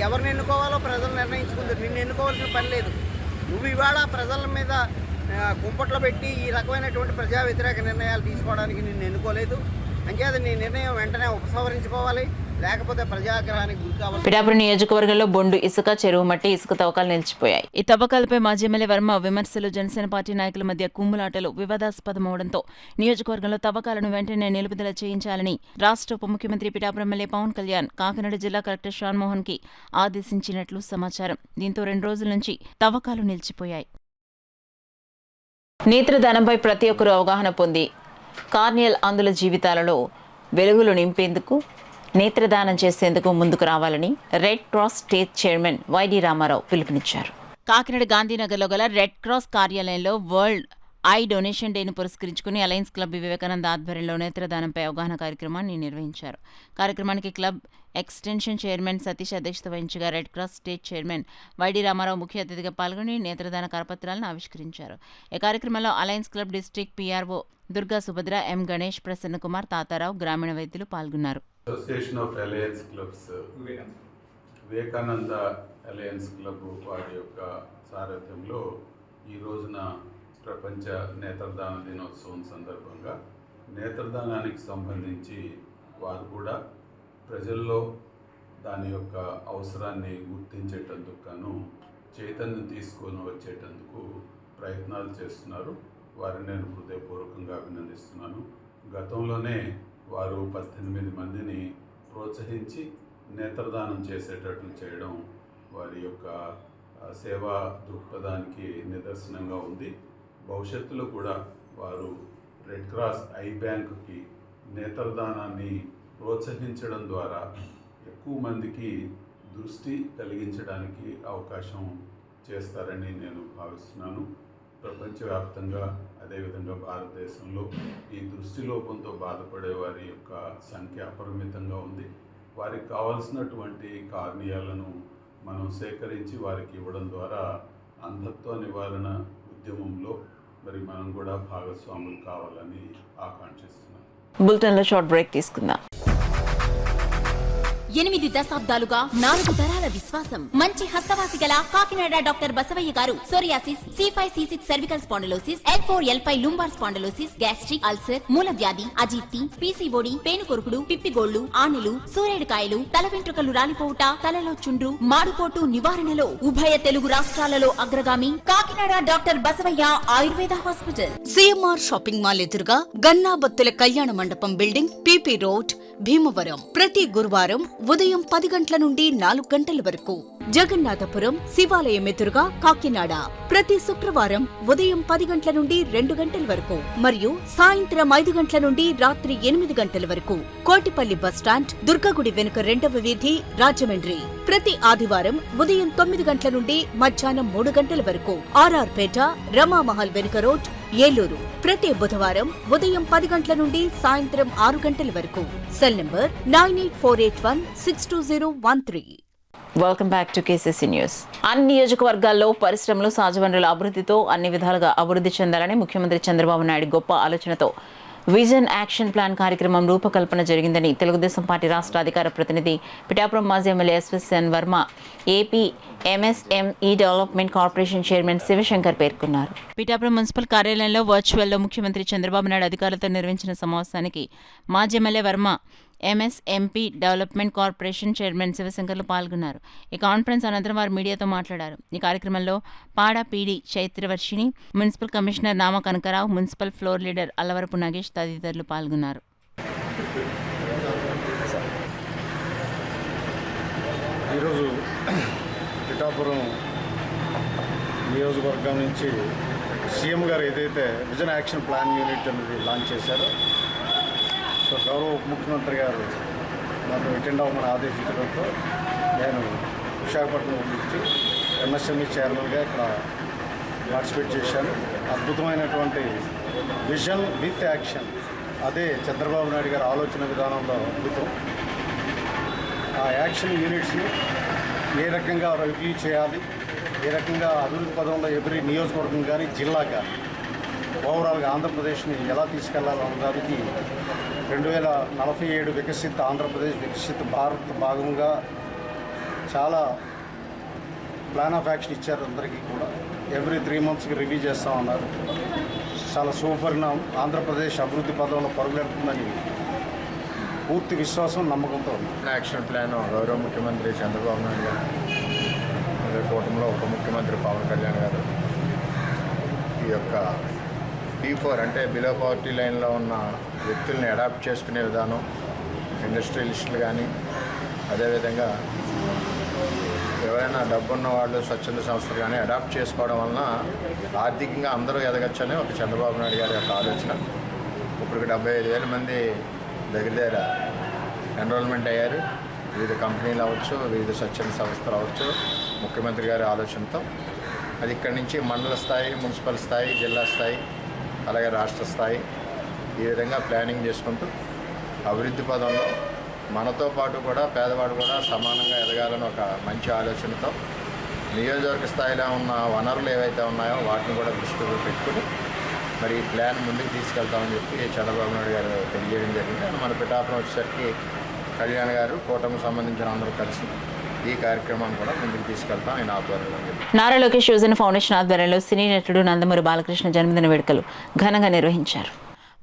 S14: ఎవరిని ఎన్నుకోవాలో ప్రజలు నిర్ణయించుకుంటారు. నిన్ను ఎన్నుకోవాల్సిన పని లేదు. నువ్వు ఇవాళ ప్రజల మీద కుంపట్లో పెట్టి ఈ రకమైనటువంటి ప్రజా వ్యతిరేక నిర్ణయాలు తీసుకోవడానికి నిన్ను ఎన్నుకోలేదు. అంచేత నీ నిర్ణయం వెంటనే ఉపసంహరించుకోవాలి, లేకపోతే ప్రజాగ్రహానికి గురి కావాలి.
S4: పిఠాపురం నియోజకవర్గంలో బొండు ఇసుక, చెరువు మట్టి, ఇసుక తవ్వకాలు నిలిచిపోయాయి. ఈ తవ్వకాలపై మాజీ ఎమ్మెల్యే వర్మ విమర్శలు, జనసేన పార్టీ నాయకుల మధ్య కుమ్ములాటలు వివాదాస్పదమవడంతో నియోజకవర్గంలో తవ్వకాలను వెంటనే నిలుపుదల చేయించాలని రాష్ట్ర ఉప ముఖ్యమంత్రి పిఠాపురం ఎమ్మెల్యే పవన్ కళ్యాణ్ కాకినాడ జిల్లా కలెక్టర్ షాన్మోహన్ కి ఆదేశించినట్లు సమాచారం. దీంతో 2 రోజుల నుంచి తవ్వకాలు నిలిచిపోయాయి. నేత్రదానంపై ప్రతి ఒక్కరూ అవగాహన పొంది కార్నియల్ అంధుల జీవితాలలో వెలుగులు నింపేందుకు, నేత్రదానం చేసేందుకు ముందుకు రావాలని red cross state chairman YD Ramarao పిలుపునిచ్చారు. కాకినాడ గాంధీనగర్లో గల రెడ్ క్రాస్ కార్యాలయంలో వరల్డ్ ఐ డొనేషన్ డేను పురస్కరించుకుని అలయన్స్ క్లబ్ వివేకానంద ఆధ్వర్యంలో నేత్రదానంపై అవగాహన కార్యక్రమాన్ని నిర్వహించారు. కార్యక్రమానికి క్లబ్ ఎక్స్టెన్షన్ చైర్మన్ సతీష్ అధ్యక్షత వహించగా red cross state chairman YD Ramarao ముఖ్య అతిథిగా పాల్గొని నేత్రదాన కరపత్రాలను ఆవిష్కరించారు. ఈ కార్యక్రమంలో alliance club district PRO Durga Subhadra, M Ganesh, Prasanna Kumar, Tatarao, గ్రామీణ వైద్యులు పాల్గొన్నారు.
S15: Association of alliance clubs Vivekananda alliance club వారి యొక్క సారథ్యంలో ఈ రోజున ప్రపంచ నేత్రదాన దినోత్సవం సందర్భంగా నేత్రదానానికి సంబంధించి వారు కూడా ప్రజల్లో దాని యొక్క అవసరాన్ని గుర్తించేటందుకు గాను చైతన్యం తీసుకొని వచ్చేటందుకు ప్రయత్నాలు చేస్తున్నారు. వారిని నేను హృదయపూర్వకంగా అభినందిస్తున్నాను. గతంలోనే వారు 18 మందిని ప్రోత్సహించి నేత్రదానం చేసేటట్లు చేయడం వారి యొక్క సేవా దృక్పథానికి నిదర్శనంగా ఉంది. భవిష్యత్తులో కూడా వారు రెడ్ క్రాస్ ఐ బ్యాంక్కి నేత్రదానాన్ని ప్రోత్సహించడం ద్వారా ఎక్కువ మందికి దృష్టి కలిగించడానికి అవకాశం చేస్తారని నేను భావిస్తున్నాను. ప్రపంచవ్యాప్తంగా అదేవిధంగా భారతదేశంలో ఈ దృష్టి లోపంతో బాధపడే వారి యొక్క సంఖ్య అపరిమితంగా ఉంది. వారికి కావాల్సినటువంటి కార్నియాలను మనం సేకరించి వారికి ఇవ్వడం ద్వారా అంధత్వ నివారణ ఉద్యమంలో మరి మనం కూడా భాగస్వాములు కావాలని ఆకాంక్షిస్తున్నాం.
S4: బులెటిన్లో షార్ట్ బ్రేక్ తీసుకుందాం.
S2: 8 దశాబ్దాలుగా 4 తరాల విశ్వాసం. మంచి హస్తవాసి గల కాకినాడ డాక్టర్ బసవయ్య గారు psoriasis, C5, C6 cervical spondylosis, L4, L5 lumbar spondylosis, gastric ulcer, మూల వ్యాధి, అజీర్తి, PCOD, పేనుకొరుకుడు, పిప్పిగోళ్లు, ఆనెలు, సూరేడుకాయలు, తల వెంట్రుకలు రాలిపోవుట, తలలో చుండ్రు, మాడుకోటు నివారణలో ఉభయ తెలుగు రాష్ట్రాలలో అగ్రగామి Kakinada doctor Basavayya Ayurveda hospital.
S3: CMR shopping mall ఎదురుగా గన్నాబత్తుల కళ్యాణ మండపం బిల్డింగ్, PP రోడ్, భీమవరం. ప్రతి గురువారం ఉదయం 10 గంటల నుండి 4 గంటల వరకు. జగన్నాథపురం శివాలయం ఎదురుగా కాకినాడ ప్రతి శుక్రవారం ఉదయం 10 గంటల నుండి 2 గంటల వరకు మరియు సాయంత్రం 5 గంటల నుండి రాత్రి 8 గంటల వరకు. కోటిపల్లి బస్టాండ్, దుర్గగుడి వెనుక 2వ వీధి, రాజమండ్రి. ప్రతి ఆదివారం ఉదయం 9 గంటల నుండి మధ్యాహ్నం 3 గంటల వరకు. RR పేట, రమామహల్ వెనుక రోడ్, ఏలూరు. ప్రతి బుధవారం ఉదయం 10 గంటల నుండి సాయంత్రం 6 గంటల వరకు. Cell number 9848162013.
S4: Welcome back to KCC news. అన్ని నియోజకవర్గాల్లో పరిశ్రమలు, సహజ వనరుల అభివృద్ధితో అన్ని విధాలుగా అభివృద్ధి చెందాలని ముఖ్యమంత్రి చంద్రబాబు నాయుడు గొప్ప ఆలోచనతో విజన్ యాక్షన్ ప్లాన్ కార్యక్రమం రూపకల్పన జరిగిందని తెలుగుదేశం పార్టీ రాష్ట్ర అధికార ప్రతినిధి పిఠాపురం మాజీ MLA SN Varma, AP MSME development corporation chairman Sivasankar పేర్కొన్నారు. పిఠాపురం మున్సిపల్ కార్యాలయంలో వర్చువల్లో ముఖ్యమంత్రి చంద్రబాబు నాయుడు అధికారులతో నిర్వహించిన సమావేశానికి మాజీ MLA Varma, MSME development corporation chairman శివశంకర్లు పాల్గొన్నారు. ఈ కాన్ఫరెన్స్ అనంతరం వారు మీడియాతో మాట్లాడారు. ఈ కార్యక్రమంలో పాడా పీడి చైత్రవర్షిణి, మున్సిపల్ కమిషనర్ నామ Kanaka Rao, municipal floor leader Allavarapu Nagesh తదితరులు పాల్గొన్నారు.
S16: ఈరోజు పిఠాపురం నియోజకవర్గం నుంచి సీఎం గారు ఏదైతే విజన్ యాక్షన్ ప్లాన్ యూనిట్ అనేది లాంచ్ చేశారో, సో గౌరవ ఉప ముఖ్యమంత్రి గారు నన్ను అటెండ్ అవ్వమని ఆదేశించడంతో నేను విశాఖపట్నం నుంచి MSME చైర్మన్గా ఇక్కడ పార్టిసిపేట్ చేశాను. అద్భుతమైనటువంటి విజన్ విత్ యాక్షన్, అదే చంద్రబాబు నాయుడు గారి ఆలోచన విధానంలో అద్భుతం. ఆ యాక్షన్ యూనిట్స్ని ఏ రకంగా రివ్యూ చేయాలి, ఏ రకంగా అభివృద్ధి పదంలో ఎవరి నియోజకవర్గం కానీ జిల్లా కానీ ఓవరాల్గా ఆంధ్రప్రదేశ్ని ఎలా తీసుకెళ్లాలన్న దానికి 2047 వికసిత ఆంధ్రప్రదేశ్ వికసిత భారత్ భాగంగా చాలా ప్లాన్ ఆఫ్ యాక్షన్ ఇచ్చారు. అందరికీ కూడా ఎవ్రీ 3 monthsకి రివ్యూ చేస్తూ ఉన్నారు. చాలా శుభపరిణామం. ఆంధ్రప్రదేశ్ అభివృద్ధి పదంలో పరుగులెడుతుందని పూర్తి విశ్వాసం, నమ్మకంతో ఉంది.
S17: యాక్షన్ ప్లాన్ గౌరవ ముఖ్యమంత్రి చంద్రబాబు నాయుడు గారు, అదే కూటమిలో ఉప ముఖ్యమంత్రి పవన్ కళ్యాణ్ గారు ఈ యొక్క P4 అంటే బిలో పవర్టీ లైన్లో ఉన్న వ్యక్తుల్ని అడాప్ట్ చేసుకునే విధానం, ఇండస్ట్రియలిస్టులు కానీ అదేవిధంగా ఎవరైనా డబ్బున్న వాళ్ళు స్వచ్ఛంద సంస్థలు కానీ అడాప్ట్ చేసుకోవడం వలన ఆర్థికంగా అందరూ ఎదగచ్చని ఒక చంద్రబాబు నాయుడు గారి యొక్క ఆలోచన. ఇప్పటికి 75,000 మంది దగ్గర ఎన్రోల్మెంట్ అయ్యారు. వివిధ కంపెనీలు అవ్వచ్చు, వివిధ స్వచ్ఛంద సంస్థలు అవ్వచ్చు. ముఖ్యమంత్రి గారి ఆలోచనతో అది ఇక్కడి నుంచి మండల స్థాయి, మున్సిపల్ స్థాయి, జిల్లా స్థాయి, అలాగే రాష్ట్ర స్థాయి ఈ విధంగా ప్లానింగ్ చేసుకుంటూ అభివృద్ధి పదంలో మనతో పాటు కూడా పేదవాడు కూడా సమానంగా ఎదగాలని ఒక మంచి ఆలోచనతో నియోజకవర్గ స్థాయిలో ఉన్న వనరులు ఏవైతే ఉన్నాయో వాటిని కూడా దృష్టిలో పెట్టుకుని మరి ఈ ప్లాన్ ముందుకు తీసుకెళ్తామని చెప్పి చంద్రబాబు నాయుడు గారు తెలియజేయడం జరిగింది. మన పిఠాపురం వచ్చేసరికి కళ్యాణ్ గారు కూటమికి సంబంధించిన అందరూ కలిసి ఈ కార్యక్రమాన్ని కూడా ముందుకు తీసుకెళ్తాం ఆయన ఆధ్వర్యంలో.
S4: నారా లోకేష్ యువజన ఫౌండేషన్ ఆధ్వర్యంలో సినీ నటుడు నందమూరి బాలకృష్ణ జన్మదిన వేడుకలు ఘనంగా నిర్వహించారు.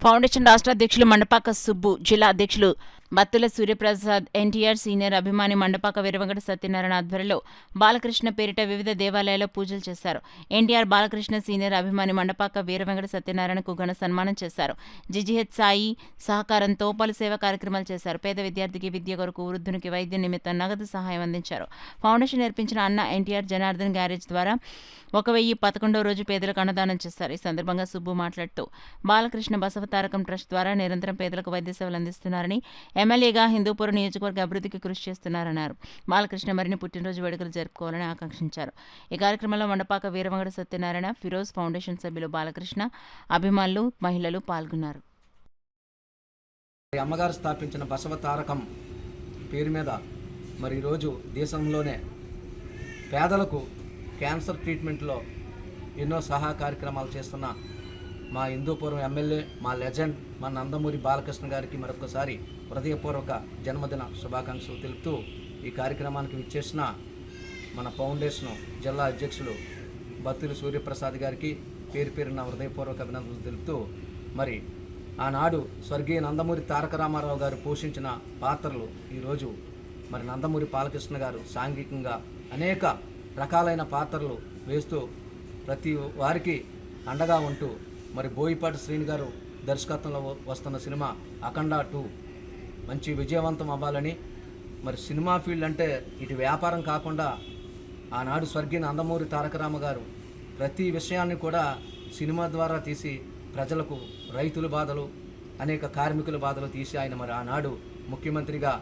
S4: ఫౌండేషన్ రాష్ట్ర అధ్యక్షులు మండపాక సుబ్బు, జిల్లా అధ్యక్షులు బత్తుల సూర్యప్రసాద్, ఎన్టీఆర్ సీనియర్ అభిమాని మండపాక వీరవెంకట సత్యనారాయణ ఆధ్వర్యంలో బాలకృష్ణ పేరిట వివిధ దేవాలయాల్లో పూజలు చేశారు. ఎన్టీఆర్ బాలకృష్ణ సీనియర్ అభిమాని మండపాక వీరవెంకట సత్యనారాయణకు ఘన సన్మానం చేశారు. జిజిహెచ్ సాయి సహకారంతో పలు సేవా కార్యక్రమాలు చేశారు. పేద విద్యార్థికి విద్య కొరకు, వృద్ధునికి వైద్యం నిమిత్తం నగదు సహాయం అందించారు. ఫౌండేషన్ నేర్పించిన అన్న ఎన్టీఆర్ జనార్దన్ గ్యారేజ్ ద్వారా 1011వ రోజు పేదలకు అన్నదానం చేశారు. ఈ సందర్భంగా సుబ్బు మాట్లాడుతూ బాలకృష్ణ బసవతారకం ట్రస్ట్ ద్వారా నిరంతరం పేదలకు వైద్య సేవలు అందిస్తున్నారని, ఎమ్మెల్యేగా హిందూపురం నియోజకవర్గ అభివృద్ధికి కృషి చేస్తున్నారన్నారు. బాలకృష్ణ మరిన్ని పుట్టినరోజు వేడుకలు జరుపుకోవాలని ఆకాంక్షించారు. ఈ కార్యక్రమంలో మండపాక వీరవెంకట సత్యనారాయణ, ఫిరోజ్ ఫౌండేషన్ సభ్యులు బాలకృష్ణ, అభిమానులు, మహిళలు పాల్గొన్నారు.
S18: అమ్మగారు స్థాపించిన బసవతారకం పేరు మీద మరి ఈరోజు దేశంలోనే పేదలకు క్యాన్సర్ ట్రీట్మెంట్లో ఎన్నో సహా కార్యక్రమాలు చేస్తున్న మా హిందూపురం ఎమ్మెల్యే, మా లెజెండ్, మా నందమూరి బాలకృష్ణ గారికి మరొకసారి హృదయపూర్వక జన్మదిన శుభాకాంక్షలు తెలుపుతూ ఈ కార్యక్రమానికి విచ్చేసిన మన ఫౌండేషన్ జిల్లా అధ్యక్షులు బత్తుల సూర్యప్రసాద్ గారికి పేరు పేరున హృదయపూర్వక అభినందనలు తెలుపుతూ మరి ఆనాడు స్వర్గీయ నందమూరి తారక రామారావు గారు పోషించిన పాత్రలు ఈరోజు మరి నందమూరి బాలకృష్ణ గారు సాంఘికంగా అనేక రకాలైన పాత్రలు వేస్తూ ప్రతి వారికి అండగా ఉంటూ మరి బోయిపాటి శ్రీని గారు దర్శకత్వంలో వస్తున్న సినిమా అఖండ 2 మంచి విజయవంతం అవ్వాలని, మరి సినిమా ఫీల్డ్ అంటే ఇటు వ్యాపారం కాకుండా ఆనాడు స్వర్గీయ నందమూరి తారక రామ గారు ప్రతి విషయాన్ని కూడా సినిమా ద్వారా తీసి ప్రజలకు రైతుల బాధలు, అనేక కార్మికుల బాధలు తీసి ఆయన మరి ఆనాడు ముఖ్యమంత్రిగా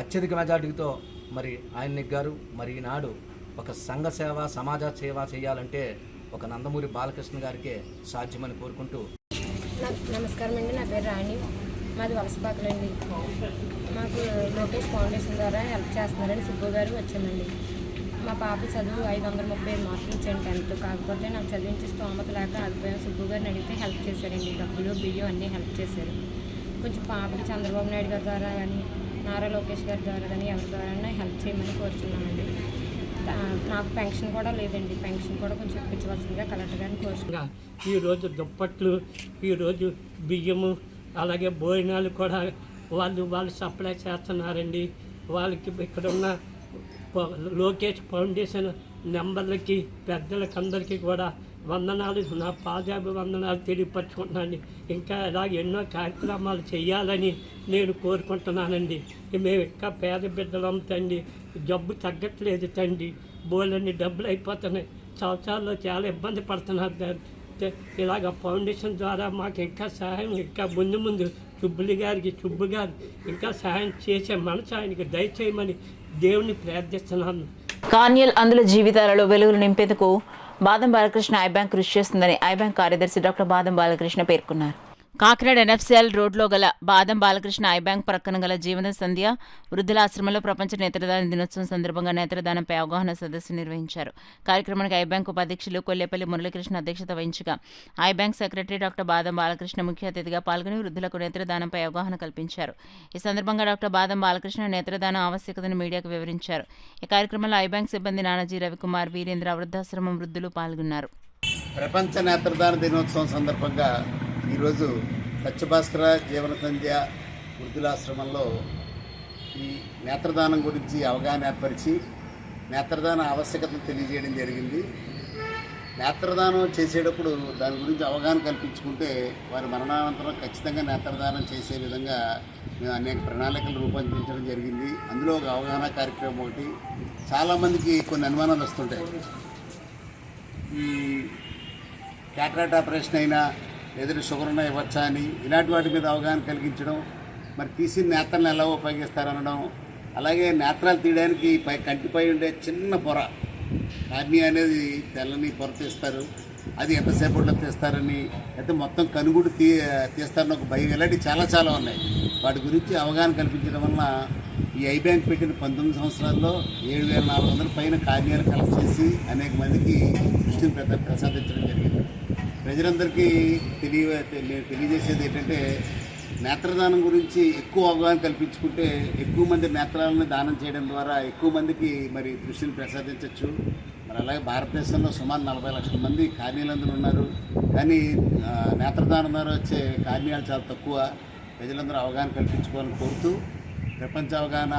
S18: అత్యధిక మెజార్టీతో మరి ఆయన నెగ్గారు. మరి ఈనాడు ఒక సంఘ సేవ, సమాజ సేవ చేయాలంటే ఒక నందమూరి బాలకృష్ణ గారికే సాధ్యమని కోరుకుంటూ.
S19: నమస్కారం అండి, నా పేరు రాణి, మాది వలసపాకలండి. మాకు లోకేష్ ఫౌండేషన్ ద్వారా హెల్ప్ చేస్తున్నారని సుబ్బు గారు వచ్చామండి. మా పాప చదువు 535 మార్కులు ఇచ్చాను 10th. కాకపోతే నాకు చదివించే స్తోమత లేక ఆగిపోయాను. సుబ్బు గారిని అడిగితే హెల్ప్ చేశారండి. డబ్బులు, బియ్యం అన్నీ హెల్ప్ చేశారు. కొంచెం పాపకి చంద్రబాబు నాయుడు గారి ద్వారా కానీ, నారా లోకేష్ గారి ద్వారా కానీ ఎవరి ద్వారా హెల్ప్ చేయమని కోరుతున్నామండి. నాకు పెన్షన్ కూడా లేదండి, పెన్షన్ కూడా కొంచెం ఇప్పించవలసిందిగా కలెక్టర్ గారిని కోరుతున్నాను.
S20: ఈరోజు దుప్పట్లు, ఈరోజు బియ్యము, అలాగే భోజనాలు కూడా వాళ్ళు సప్లై చేస్తున్నారండి. వాళ్ళకి ఇక్కడ ఉన్న లోకేష్ ఫౌండేషన్ నెంబర్లకి, పెద్దలకి అందరికీ కూడా వందనాలు, నా పాదాభివందనాలు తెలియపరచుకుంటున్నాను. ఇంకా ఇలా ఎన్నో కార్యక్రమాలు చేయాలని నేను కోరుకుంటున్నానండి. మేము ఇంకా పేద బిడ్డలం తండ్రి, జబ్బు తగ్గట్లేదు తండ్రి, బోలన్నీ డబ్బులు అయిపోతున్నాయి, సంవత్సరాల్లో చాలా ఇబ్బంది పడుతున్నారు. ఇలాగ ఫౌండేషన్ ద్వారా మాకు ఇంకా సహాయం, ఇంకా ముందు సుబ్బులు గారు ఇంకా సహాయం చేసే మనసు ఆయనకి దయచేయమని దేవుని ప్రార్థిస్తున్నాను.
S4: కార్నియల్ అందుల జీవితాలలో వెలుగులు నింపేందుకు బాదం బాలకృష్ణ ఐబ్యాంక్ కృషి చేస్తుందని ఐబ్యాంక్ కార్యదర్శి డాక్టర్ బాదం బాలకృష్ణ పేర్కొన్నారు. కాకినాడ ఎన్ఎఫ్సిఎల్ రోడ్లో గల బాదం బాలకృష్ణ ఐబ్యాంక్ ప్రక్కన గల జీవన సంధ్య వృద్ధులాశ్రమంలో ప్రపంచ నేత్రదాన దినోత్సవం సందర్భంగా నేత్రదానంపై అవగాహన సదస్సు నిర్వహించారు. కార్యక్రమానికి ఐబ్యాంక్ ఉపాధ్యక్షులు కొల్లేపల్లి మురళీకృష్ణ అధ్యక్షత వహించగా ఐబ్యాంక్ సెక్రటరీ డాక్టర్ బాదం బాలకృష్ణ ముఖ్య అతిథిగా పాల్గొని వృద్ధులకు నేత్రదానంపై అవగాహన కల్పించారు. ఈ సందర్భంగా డాక్టర్ బాదం బాలకృష్ణ నేత్రదానం ఆవశ్యకతను మీడియాకు వివరించారు. ఈ కార్యక్రమంలో ఐబ్యాంక్ సిబ్బంది నానాజీ రవికుమార్, వీరేంద్ర, వృద్ధాశ్రమం వృద్ధులు పాల్గొన్నారు.
S16: ప్రపంచ నేత్రదాన దినోత్సవం సందర్భంగా ఈరోజు సత్యభాస్కర జీవన సంధ్య వృద్ధులాశ్రమంలో ఈ నేత్రదానం గురించి అవగాహన ఏర్పరిచి నేత్రదాన ఆవశ్యకతను తెలియజేయడం జరిగింది. నేత్రదానం చేసేటప్పుడు దాని గురించి అవగాహన కల్పించుకుంటే వారి మరణానంతరం ఖచ్చితంగా నేత్రదానం చేసే విధంగా మేము అనేక ప్రణాళికలు రూపొందించడం జరిగింది. అందులో ఒక అవగాహన కార్యక్రమం ఒకటి. చాలామందికి కొన్ని అనుమానాలు వస్తుంటాయి. ఈ క్యాటరాక్ట్ ఆపరేషన్ అయినా ఏదైనా షుగర్ ఉన్నా ఇవ్వచ్చా అని, ఇలాంటి వాటి మీద అవగాహన కలిగించడం, మరి తీసిన నేత్రాలను ఎలా ఉపయోగిస్తారనడం, అలాగే నేత్రాలు తీయడానికి కంటిపై ఉండే చిన్న పొర కార్నియా అనేది తెల్లని పొర తీస్తారు, అది ఎంతసేపట్లో తీస్తారని, అయితే మొత్తం కనుగుడు తీస్తారని ఒక భయం, ఇలాంటివి చాలా ఉన్నాయి. వాటి గురించి అవగాహన కల్పించడం వలన ఈ ఐబ్యాంక్ పెట్టిన 19 సంవత్సరాల్లో 7,400 పైన కార్నియాలు కలెక్ట్ చేసి అనేక మందికి దృష్టిని ప్రసాదించడం జరిగింది. ప్రజలందరికీ తెలియజేసేది ఏంటంటే నేత్రదానం గురించి ఎక్కువ అవగాహన కల్పించుకుంటే ఎక్కువ మంది నేత్రాలను దానం చేయడం ద్వారా ఎక్కువ మందికి మరి దృష్టిని ప్రసాదించవచ్చు. మరి అలాగే భారతదేశంలో సుమారు 40 లక్షల మంది కార్నియాలందరూ ఉన్నారు, కానీ నేత్రదానం ద్వారా వచ్చే కార్నియాలు చాలా తక్కువ. ప్రజలందరూ అవగాహన కల్పించుకోవాలని కోరుతూ ప్రపంచ అవగాహన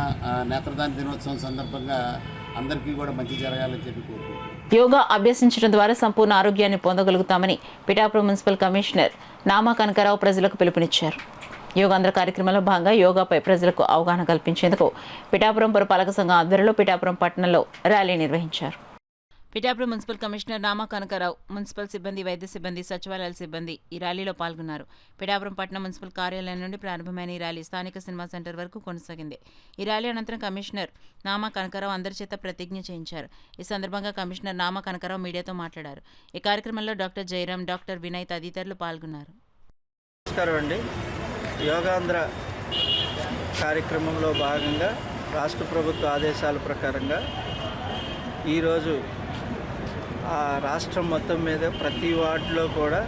S16: నేత్రదాన దినోత్సవం సందర్భంగా అందరికీ కూడా మంచి జరగాలని చెప్పి కోరుకుంటున్నాను.
S4: యోగా అభ్యసించడం ద్వారా సంపూర్ణ ఆరోగ్యాన్ని పొందగలుగుతామని పిఠాపురం మున్సిపల్ కమిషనర్ నామా కనకరావు ప్రజలకు పిలుపునిచ్చారు. యోగాంధ్ర కార్యక్రమంలో భాగంగా యోగాపై ప్రజలకు అవగాహన కల్పించేందుకు పిఠాపురం పురపాలక సంఘం ఆధ్వర్యంలో పిఠాపురం పట్టణంలో ర్యాలీ నిర్వహించారు. Pithapuram municipal commissioner Nama Kanaka Rao, municipal సిబ్బంది, వైద్య సిబ్బంది, సచివాలయాల సిబ్బంది ఈ ర్యాలీలో పాల్గొన్నారు. పిఠాపురం పట్టణం మున్సిపల్ కార్యాలయం నుండి ప్రారంభమైన ఈ ర్యాలీ స్థానిక సినిమా సెంటర్ వరకు కొనసాగింది. ఈ ర్యాలీ అనంతరం కమిషనర్ నామా కనకరావు అందరి చేత ప్రతిజ్ఞ చేయించారు. ఈ సందర్భంగా కమిషనర్ నామా కనకరావు మీడియాతో మాట్లాడారు. ఈ కార్యక్రమంలో డాక్టర్ జయరాం, డాక్టర్ వినయ్ తదితరులు పాల్గొన్నారు.
S21: నమస్కారం అండి. యోగాంధ్ర కార్యక్రమంలో భాగంగా రాష్ట్ర ప్రభుత్వ ఆదేశాల ప్రకారంగా ఈరోజు రాష్ట్రం మొత్తం మీద ప్రతి వార్డులో కూడా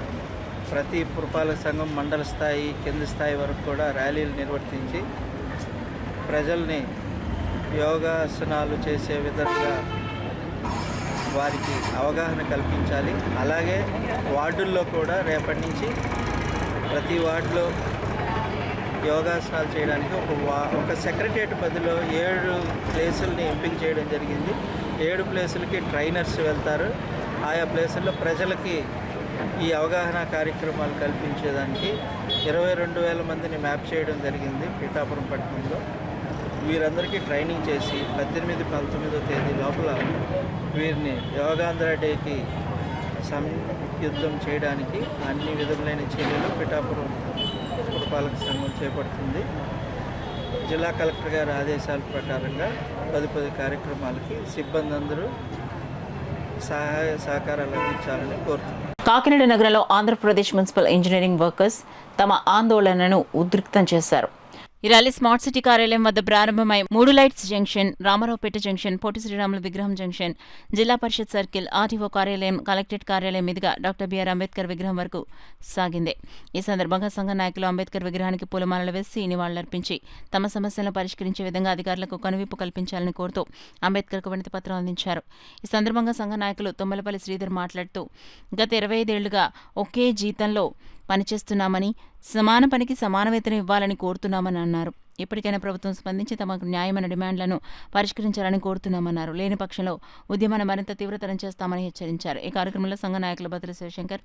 S21: ప్రతి పురపాలక సంఘం మండల స్థాయి కింది స్థాయి వరకు కూడా ర్యాలీలు నిర్వర్తించి ప్రజల్ని యోగాసనాలు చేసే విధంగా వారికి అవగాహన కల్పించాలి. అలాగే వార్డుల్లో కూడా రేపటి నుంచి ప్రతి వార్డులో యోగాసనాలు చేయడానికి ఒక సెక్రటేరియట్ పరిధిలో 7 ప్లేసుల్ని ఎంపిక చేయడం జరిగింది. 7 ప్లేసులకి ట్రైనర్స్ వెళ్తారు. ఆయా ప్లేసుల్లో ప్రజలకి ఈ అవగాహన కార్యక్రమాలు కల్పించేదానికి 22,000 మందిని మ్యాప్ చేయడం జరిగింది పిఠాపురం పట్టణంలో. వీరందరికీ ట్రైనింగ్ చేసి 18, 19వ తేదీ లోపల వీరిని యోగాంధ్ర డేకి సంయుద్ధం చేయడానికి అన్ని విధములైన చర్యలు పిఠాపురం పురపాలక సంఘం చేపడుతుంది. జిల్లా కలెక్టర్ గారి ఆదేశాల ప్రకారంగా 10 కార్యక్రమాలకి సిబ్బంది అందరూ సహాయ సహకారాలు అందించాలని కోరుతున్నారు.
S4: కాకినాడ నగరంలో ఆంధ్రప్రదేశ్ మున్సిపల్ ఇంజనీరింగ్ వర్కర్స్ తమ ఆందోళనను ఉధృతం చేశారు. ఈ ర్యాలీ స్మార్ట్ సిటీ కార్యాలయం వద్ద ప్రారంభమై 3 lights junction, Ramaraopeta junction, Potti Sriramulu విగ్రహం జంక్షన్, జిల్లా పరిషత్ సర్కిల్, ఆర్టీఓ కార్యాలయం, కలెక్టరేట్ కార్యాలయం మీదుగా డాక్టర్ బిఆర్ అంబేద్కర్ విగ్రహం వరకు సాగింది. ఈ సందర్భంగా సంఘ నాయకులు అంబేద్కర్ విగ్రహానికి పూలమాలలు వేసి నివాళులర్పించి తమ సమస్యలను పరిష్కరించే విధంగా అధికారులకు కనువిప్పు కల్పించాలని కోరుతూ అంబేద్కర్కు వినతి పత్రం అందించారు. ఈ సందర్భంగా సంఘ నాయకులు తుమ్మలపల్లి శ్రీధర్ మాట్లాడుతూ గత 25 ఏళ్లుగా ఒకే జీతంలో పనిచేస్తున్నామని, సమాన పనికి సమాన వేతనం ఇవ్వాలని కోరుతున్నామని అన్నారు. ఇప్పటికైనా ప్రభుత్వం స్పందించి తమకు న్యాయమైన డిమాండ్లను పరిష్కరించాలని కోరుతున్నామన్నారు. లేని పక్షంలో ఉద్యమాన్ని మరింత తీవ్రతరం చేస్తామని హెచ్చరించారు. ఈ కార్యక్రమంలో సంఘ నాయకులు Bhadra Sivasankar,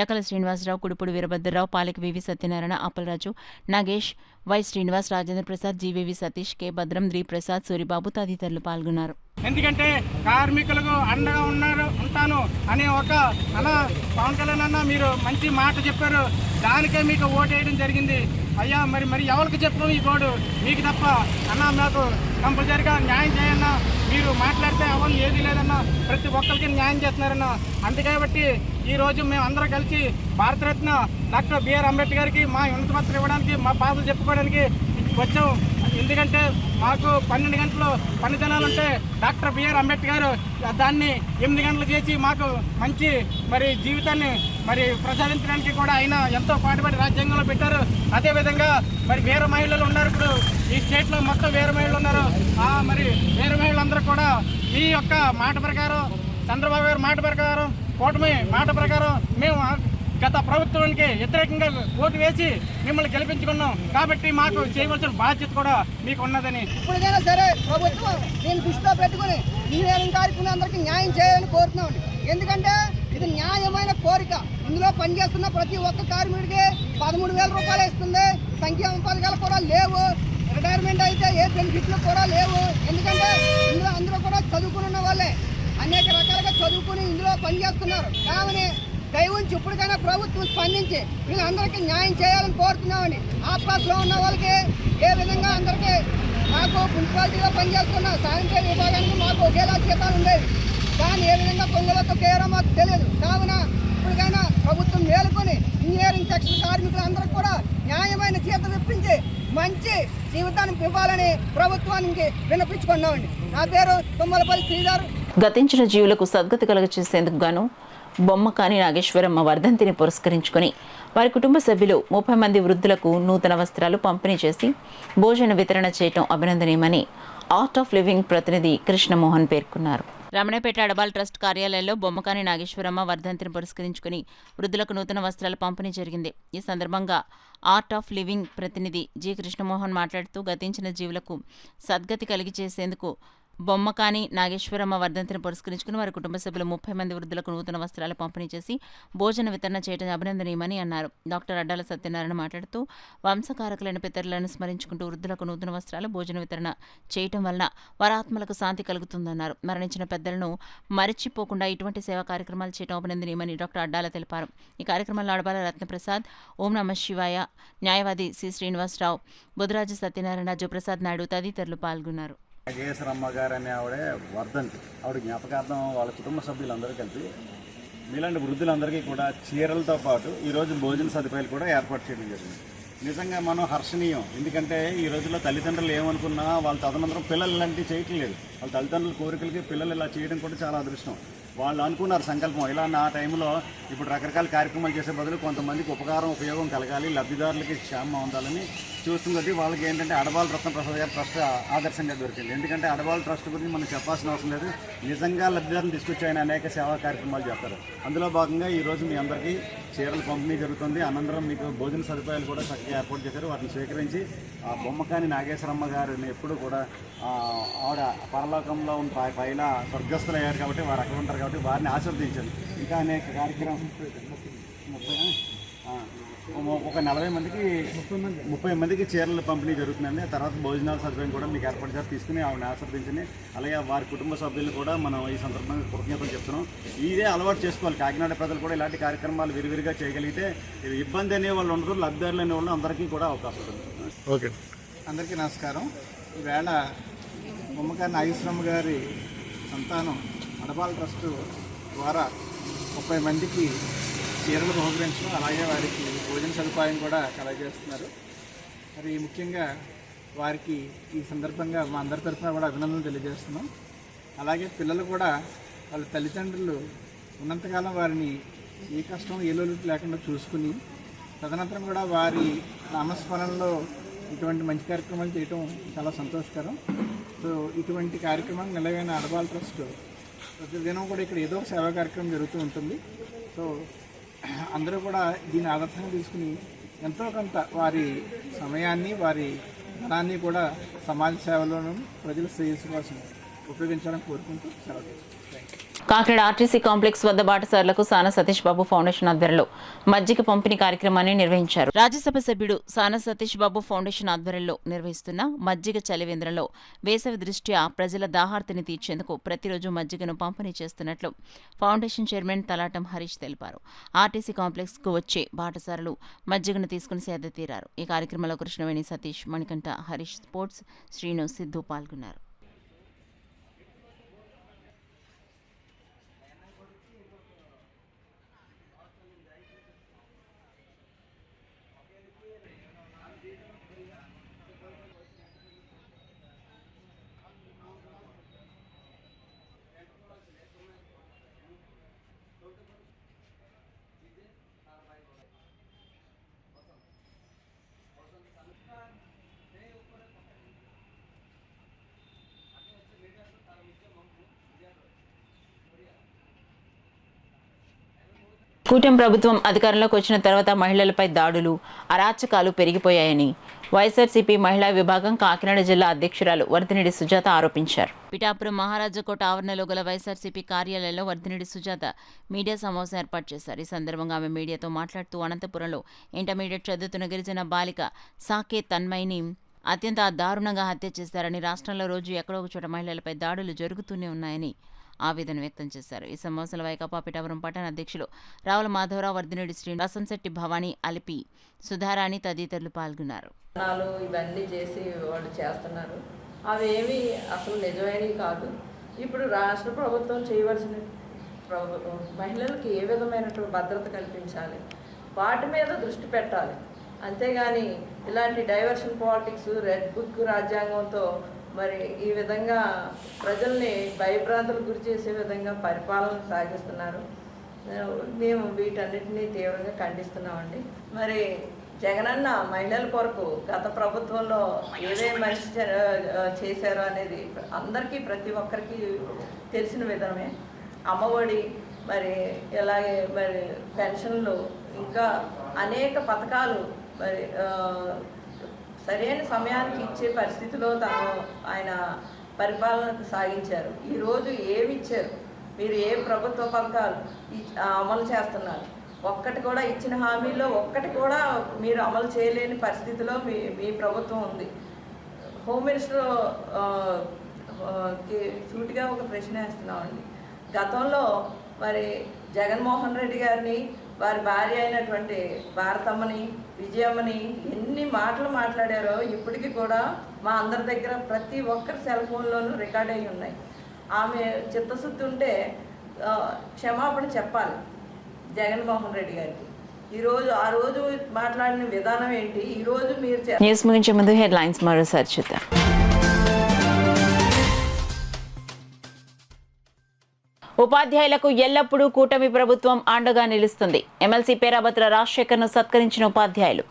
S4: Yakala Srinivasarao, Kudupudu Veerabhadrarao, Palika VV Satyanarayana, Appalaraju, Nagesh, Y Srinivas, Rajendra Prasad, GVV Satish, K Bhadram, Sri Prasad, Suribabu తదితరులు పాల్గొన్నారు.
S1: ఎందుకంటే కార్మికులకు అండగా ఉంటాను అనే ఒక పవన్ కళ్యాణ్ అన్న మీరు మంచి మాట చెప్పారు, దానికే మీకు ఓటు వేయడం జరిగింది. అయ్యా మరి ఎవరికి చెప్పడం ఈ గోడు మీకు తప్ప అన్న, మాకు కంపల్సరిగా న్యాయం చేయన్నా, మీరు మాట్లాడితే అవన్నీ ఏది లేదన్నా, ప్రతి ఒక్కరికి న్యాయం చేస్తున్నారన్న. అందుకే ఈరోజు మేము అందరం కలిసి భారతరత్న డాక్టర్ బిఆర్ అంబేద్కర్ గారికి మా ఉన్నత పత్రం ఇవ్వడానికి, మా బాధలు చెప్పుకోవడానికి వచ్చాం. ఎందుకంటే మాకు 12 గంటలు పనిదినాలు ఉంటే డాక్టర్ బిఆర్ అంబేద్కర్ దాన్ని 8 గంటలు చేసి మాకు మంచి జీవితాన్ని ప్రసాదించడానికి కూడా ఆయన ఎంతో పాటుపడి రాజ్యాంగంలో పెట్టారు. అదేవిధంగా వేరే మహిళలు ఉన్నారు, ఇప్పుడు ఈ స్టేట్లో మొత్తం వేరే మహిళలు ఉన్నారు. వేరే మహిళలందరూ కూడా ఈ యొక్క మాట ప్రకారం, చంద్రబాబు గారి మాట ప్రకారం, కూటమి మాట ప్రకారం మేము గత ప్రభుత్వానికి వ్యతిరేకంగా ఓటు వేసి మిమ్మల్ని గెలిపించుకున్నాం. కాబట్టి మాకు చేయవలసిన బాధ్యత కూడా మీకు ఉన్నదని,
S22: ఇప్పటికైనా సరే ప్రభుత్వం దీన్ని దృష్టిలో పెట్టుకుని ఇంజనీరింగ్ కార్యక్రమాలందరికీ న్యాయం చేయాలని కోరుతున్నామండి. ఎందుకంటే ఇది న్యాయమైన కోరిక. ఇందులో పనిచేస్తున్న ప్రతి ఒక్క కార్మికుడికి 13,000 రూపాయలు ఇస్తుంది. సంక్షేమ పథకాలు కూడా లేవు, రిటైర్మెంట్ అయితే ఏ బెనిఫిట్లు కూడా లేవు. ఎందుకంటే ఇందులో అందరూ కూడా చదువుకున్న వాళ్ళే, అనేక రకాలుగా చదువుకుని ఇందులో పనిచేస్తున్నారు. కావని దయవుంచి ఇప్పటికైనా ప్రభుత్వం స్పందించి వీళ్ళందరికీ న్యాయం చేయాలని కోరుతున్నామండి. ఆస్పాస్లో ఉన్న వాళ్ళకి ఏ విధంగా అందరికీ, మాకు మున్సిపాలిటీలో పనిచేస్తున్న శానిటరీ విభాగానికి మాకు ఒకేలా జీతాలు ఉండేవి, కానీ ఏ విధంగా పొంగలో తొక్కేయారో మాకు తెలియదు. కావున ఇప్పటికైనా ప్రభుత్వం మేలుకొని ఇంజనీరింగ్ సెక్షన్ కార్మికులందరికీ కూడా న్యాయమైన జీతం ఇప్పించి మంచి జీవితానికి ఇవ్వాలని ప్రభుత్వానికి విన్నపించుకున్నామండి. నా పేరు తుమ్మలపల్లి శ్రీధర్.
S4: గతించిన జీవులకు సద్గతి కలుగచేసేందుకు గాను బొమ్మకాని నాగేశ్వరమ్మ వర్ధంతిని పురస్కరించుకుని వారి కుటుంబ సభ్యులు 30 మంది వృద్ధులకు నూతన వస్త్రాలు పంపిణీ చేసి భోజన వితరణ చేయటం అభినందనీయమని ఆర్ట్ ఆఫ్ లివింగ్ ప్రతినిధి కృష్ణమోహన్ పేర్కొన్నారు. రమణపేట అడబాల్ ట్రస్ట్ కార్యాలయంలో బొమ్మకాని నాగేశ్వరమ్మ వర్ధంతిని పురస్కరించుకుని వృద్ధులకు నూతన వస్త్రాల పంపిణీ జరిగింది. ఈ సందర్భంగా ఆర్ట్ ఆఫ్ లివింగ్ ప్రతినిధి జి కృష్ణమోహన్ మాట్లాడుతూ గతించిన జీవులకు సద్గతి కలిగి చేసేందుకు బొమ్మకాని నాగేశ్వరమ్మ వర్ధంతిని పురస్కరించుకుని వారి కుటుంబ సభ్యులు 30 మంది వృద్ధులకు నూతన వస్త్రాలు పంపిణీ చేసి భోజన వితరణ చేయడం అభినందనీయమని అన్నారు. డాక్టర్ అడ్డాల సత్యనారాయణ మాట్లాడుతూ వంశకారకులైన పితరులను స్మరించుకుంటూ వృద్ధులకు నూతన వస్త్రాలు భోజన వితరణ చేయటం వలన వారి ఆత్మలకు శాంతి కలుగుతుందన్నారు. మరణించిన పెద్దలను మరిచిపోకుండా ఇటువంటి సేవా కార్యక్రమాలు చేయడం అభినందనీయమని డాక్టర్ అడ్డాల తెలిపారు. ఈ కార్యక్రమంలో అడబాల రత్నప్రసాద్, ఓం నమ శివాయ, న్యాయవాది సి శ్రీనివాసరావు, బుధరాజు సత్యనారాయణ, జోప్రసాద్ నాయుడు తదితరులు పాల్గొన్నారు.
S16: నాగేశ్వరమ్మ గారు అనే వర్ధంతి, ఆవిడ జ్ఞాపకార్థం వాళ్ళ కుటుంబ సభ్యులందరూ కలిపి మీలాంటి వృద్ధులందరికీ కూడా చీరలతో పాటు ఈరోజు భోజన సదుపాయాలు కూడా ఏర్పాటు చేయడం జరిగింది. నిజంగా మనం హర్షణీయం. ఎందుకంటే ఈ రోజుల్లో తల్లిదండ్రులు ఏమనుకున్నా వాళ్ళ తదనంతరం పిల్లలు ఇలాంటివి చేయటం లేదు. వాళ్ళ తల్లిదండ్రుల కోరికలకి పిల్లలు ఇలా చేయడం కూడా చాలా అదృష్టం. వాళ్ళు అనుకున్నారు సంకల్పం, ఇలా నా టైంలో ఇప్పుడు రకరకాల కార్యక్రమాలు చేసే బదులు కొంతమందికి ఉపయోగం కలగాలి, లబ్ధిదారులకి క్షేమం ఉండాలని చూస్తుంది. వాళ్ళకి ఏంటంటే అడబాల రత్నప్రసాద్ గారి ట్రస్ట్ ఆదర్శంగా దొరికింది. ఎందుకంటే అడబాల ట్రస్ట్ గురించి మనం చెప్పాల్సిన అవసరం లేదు, నిజంగా లబ్ధిదారులను తీసుకొచ్చి ఆయన అనేక సేవా కార్యక్రమాలు చేస్తారు. అందులో భాగంగా ఈరోజు మీ అందరికీ చీరలు పంపిణీ జరుగుతుంది. అనంతరం మీకు భోజన సదుపాయాలు కూడా చక్కగా ఏర్పాటు చేశారు. వాటిని స్వీకరించి ఆ బొమ్మకాని నాగేశ్వరమ్మ గారిని ఎప్పుడు కూడా ఆవిడ పరలోకంలో ఉన్న పైన స్వర్గస్థులు అయ్యారు కాబట్టి వారు అక్కడ ఉంటారు కాబట్టి వారిని ఆశీర్వదించారు. ఇంకా అనేక కార్యక్రమం ఒక 40 మందికి 30 మందికి చీరలు పంపిణీ జరుగుతుందండి. తర్వాత భోజనాల సదుపాయం కూడా మీకు ఏర్పాటు చేసి తీసుకుని ఆవిడని ఆశీర్వదించండి. అలాగే వారి కుటుంబ సభ్యులు కూడా మనం ఈ సందర్భంగా కృతజ్ఞతలు చెప్తున్నాం. ఇదే అలవాటు చేసుకోవాలి. కాకినాడ ప్రజలు కూడా ఇలాంటి కార్యక్రమాలు విరివిరిగా చేయగలిగితే ఇబ్బంది అనేవాళ్ళు ఉండరు, లబ్ధిదారులు అనేవాళ్ళు అందరికీ కూడా అవకాశం ఉంటుంది. ఓకే,
S1: అందరికీ నమస్కారం. ఈవేళ బొమ్మకాని నాగేశ్వరమ్మ గారి సంతానం అడబాల ట్రస్ట్ ద్వారా 30 మందికి చీరలు బహుకరించడం, అలాగే వారికి భోజన సదుపాయం కూడా కలగజేస్తున్నారు. మరి ముఖ్యంగా వారికి ఈ సందర్భంగా మా అందరి తరఫున కూడా అభినందనలు తెలియజేస్తున్నాం. అలాగే పిల్లలు కూడా వాళ్ళ తల్లిదండ్రులు ఉన్నంతకాలం వారిని ఏ కష్టం ఏ లోటు లేకుండా చూసుకుని తదనంతరం కూడా వారి నామస్మరణలో ఇటువంటి మంచి కార్యక్రమాలు చేయటం చాలా సంతోషకరం. సో ఇటువంటి కార్యక్రమం నిలవైన అడబాల ట్రస్ట్ ప్రతిదినం కూడా ఇక్కడ ఏదో ఒక సేవా కార్యక్రమం జరుగుతూ ఉంటుంది. సో అందరూ కూడా దీన్ని ఆదర్శంగా తీసుకుని ఎంతో కొంత వారి సమయాన్ని వారి ధనాన్ని కూడా సమాజ సేవలోనూ ప్రజల శ్రేయస్సు కోసం ఉపయోగించాలని కోరుకుంటూ సెలవు. Thank you.
S4: Kakinada RTC complex వద్ద బాటసారులకు సాన సతీష్ బాబు ఫౌండేషన్ ఆధ్వర్యంలో మజ్జిగ పంపిణీ కార్యక్రమాన్ని నిర్వహించారు. రాజ్యసభ సభ్యుడు సాన సతీష్ బాబు ఫౌండేషన్ ఆధ్వర్యంలో నిర్వహిస్తున్న మజ్జిగ చలివేంద్రంలో వేసవి దృష్ట్యా ప్రజల దాహార్తిని తీర్చేందుకు ప్రతిరోజు మజ్జిగను పంపిణీ చేస్తున్నట్లు ఫౌండేషన్ చైర్మన్ తలాటం హరీష్ తెలిపారు. ఆర్టీసీ కాంప్లెక్స్ కు వచ్చే బాటసారులు మజ్జిగను తీసుకుని సేద తీరారు. ఈ కార్యక్రమంలో కృష్ణవేణి సతీష్, మణికంఠ, హరీష్, స్పోర్ట్స్ శ్రీను, సిద్ధు పాల్గొన్నారు. కూటమి ప్రభుత్వం అధికారంలోకి వచ్చిన తర్వాత మహిళలపై దాడులు, అరాచకాలు పెరిగిపోయాయని వైఎస్ఆర్సీపీ మహిళా విభాగం కాకినాడ జిల్లా అధ్యక్షురాలు వర్ధినేడి సుజాత ఆరోపించారు. పిఠాపురం మహారాజాకోట ఆవరణలో గల వైఎస్ఆర్సీపీ కార్యాలయంలో వర్ధినేడి సుజాత మీడియా సమావేశం ఏర్పాటు చేశారు. ఈ సందర్భంగా ఆమె మీడియాతో మాట్లాడుతూ అనంతపురంలో ఇంటర్మీడియట్ చదువుతున్న గిరిజన బాలిక సాకే తన్మయిని అత్యంత దారుణంగా హత్య చేశారని, రాష్ట్రంలో రోజు ఎక్కడో ఒక చోట మహిళలపై దాడులు జరుగుతూనే ఉన్నాయని ఆవేదన వ్యక్తం చేశారు. ఈ సమావేశంలో వైకాపా పిఠాపురం పట్టణ అధ్యక్షులు రావుల మాధవరావు, వర్ధినేడి శ్రీను, రసంశెట్టి భవానీ, అలిపి సుధారాణి తదితరులు పాల్గొన్నారు.
S7: ఇవన్నీ చేసి వాళ్ళు చేస్తున్నారు. అవేమి అసలు నిజమైనవి కాదు. ఇప్పుడు రాష్ట్ర ప్రభుత్వం చేయవలసిన మహిళలకు ఏ విధమైనటువంటి భద్రత కల్పించాలి, వాటి మీద దృష్టి పెట్టాలి. అంతేగాని ఇలాంటి డైవర్షన్ పాలిటిక్స్, రెడ్ బుక్ రాజ్యాంగంతో మరి ఈ విధంగా ప్రజల్ని భయభ్రాంతులకు గురి చేసే విధంగా పరిపాలన సాగిస్తున్నారు. మేము వీటన్నిటినీ తీవ్రంగా ఖండిస్తున్నామండి. మరి జగనన్న మహిళల కొరకు గత ప్రభుత్వంలో ఏమేమి మంచి చేశారో అనేది అందరికీ, ప్రతి ఒక్కరికి తెలిసిన విధమే. అమ్మఒడి, మరి ఇలాగే మరి పెన్షన్లు, ఇంకా అనేక పథకాలు మరి సరైన సమయానికి ఇచ్చే పరిస్థితిలో ఆయన పరిపాలన సాగించారు. ఈరోజు ఏమి ఇచ్చారు, మీరు ఏ ప్రభుత్వ పథకాలు అమలు చేస్తున్నారు, ఒక్కటి కూడా ఇచ్చిన హామీల్లో ఒక్కటి కూడా మీరు అమలు చేయలేని పరిస్థితిలో మీ ప్రభుత్వం ఉంది. హోమ్ మినిస్టర్ సూటిగా ఒక ప్రశ్న వేస్తున్నామండి. గతంలో మరి జగన్మోహన్ రెడ్డి గారిని, వారి భార్య అయినటువంటి భారతమ్మని, విజయమ్మని ఎన్ని మాటలు మాట్లాడారో ఇప్పటికీ కూడా మా అందరి దగ్గర ప్రతి ఒక్కరి సెల్ ఫోన్లోనూ రికార్డ్ అయి ఉన్నాయి. ఆమె చిత్తశుద్ధి ఉంటే క్షమాపణ చెప్పాలి జగన్మోహన్ రెడ్డి గారికి. ఈరోజు ఆ రోజు మాట్లాడిన విధానం ఏంటి, ఈరోజు మీరు
S4: న్యూస్ ముగించే ముందు హెడ్లైన్స్ మరోసారి చూద్దాం. ఉపాధ్యాయులకు ఎల్లప్పుడూ కూటమి ప్రభుత్వం అండగా నిలుస్తుంది. ఎమ్మెల్సీ పేరాబత్ర రాజశేఖర్ను సత్కరించిన ఉపాధ్యాయులు.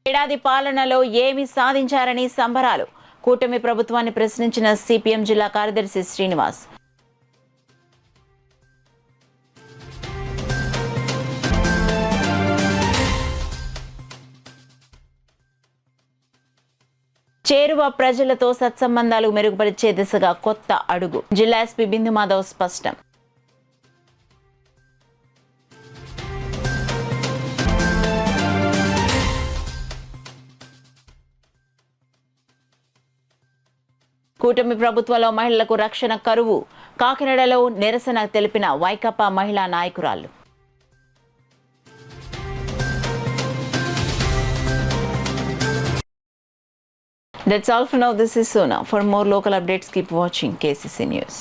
S4: ఏడాది పాలనలో ఏమి సాధించారని సంబరాలు. కూటమి ప్రభుత్వాన్ని ప్రశ్నించిన సిపిఎం జిల్లా కార్యదర్శి శ్రీనివాస్. చేరువ ప్రజలతో సత్సంబంధాలు మెరుగుపరిచే దిశగా కొత్త అడుగు. జిల్లా ఎస్పీ బిందు మాధవ్ స్పష్టం. కూటమి ప్రభుత్వంలో మహిళలకు రక్షణ కరువు. కాకినాడలో నిరసన తెలిపిన వైకాపా మహిళా నాయకురాలు. That's all for now. This is Sona. For more local updates, keep watching KCC News.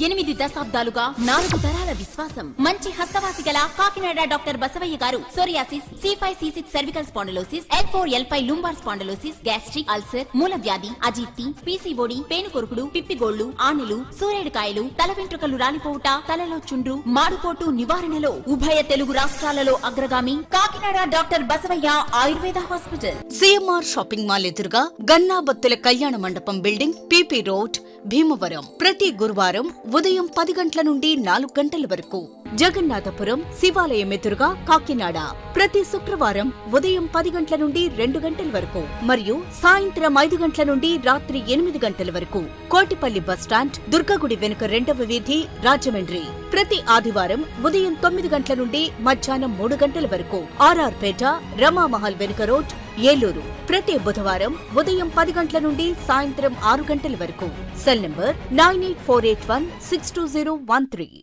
S2: 8 దశాబ్దాలుగా 4 తరాల విశ్వాసం. మంచి హస్తవాసి గల కాకినాడ డాక్టర్ బసవయ్య గారు psoriasis, C5, C6 cervical spondylosis, L4, L5 lumbar spondylosis, gastric ulcer, మూల వ్యాధి, అజీర్తి, PCOD, పేనుకొరుకుడు, పిప్పిగోళ్లు, ఆనులు, సూరేడుకాయలు, తల వెంట్రుకలు రాలిపోవుట, తలలో చుండ్రు, మాడుకోటు నివారణలో ఉభయ తెలుగు రాష్ట్రాలలో అగ్రగామి Kakinada doctor Basavayya Ayurveda hospital.
S3: CMR shopping mall ఎదురుగా గన్నాబత్తుల కళ్యాణ మండపం బిల్డింగ్, PP రోడ్, భీమవరం. ప్రతి గురువారం ఉదయం 10 గంటల నుండి 4 గంటల వరకు. జగన్నాథపురం శివాలయం ఎదురుగా కాకినాడ ప్రతి శుక్రవారం ఉదయం 10 గంటల నుండి 2 గంటల వరకు మరియు సాయంత్రం 5 గంటల నుండి రాత్రి 8 గంటల వరకు. కోటిపల్లి బస్టాండ్ దుర్గగుడి వెనుక 2వ వీధి రాజమండ్రి ప్రతి ఆదివారం ఉదయం 9 గంటల నుండి మధ్యాహ్నం 3 గంటల వరకు. ఆర్ఆర్ పేట రమామహల్ వెనుక రోడ్ ఏలూరు ప్రతి బుధవారం ఉదయం 10 గంటల నుండి సాయంత్రం 6 గంటల వరకు. Cell number 9848162013.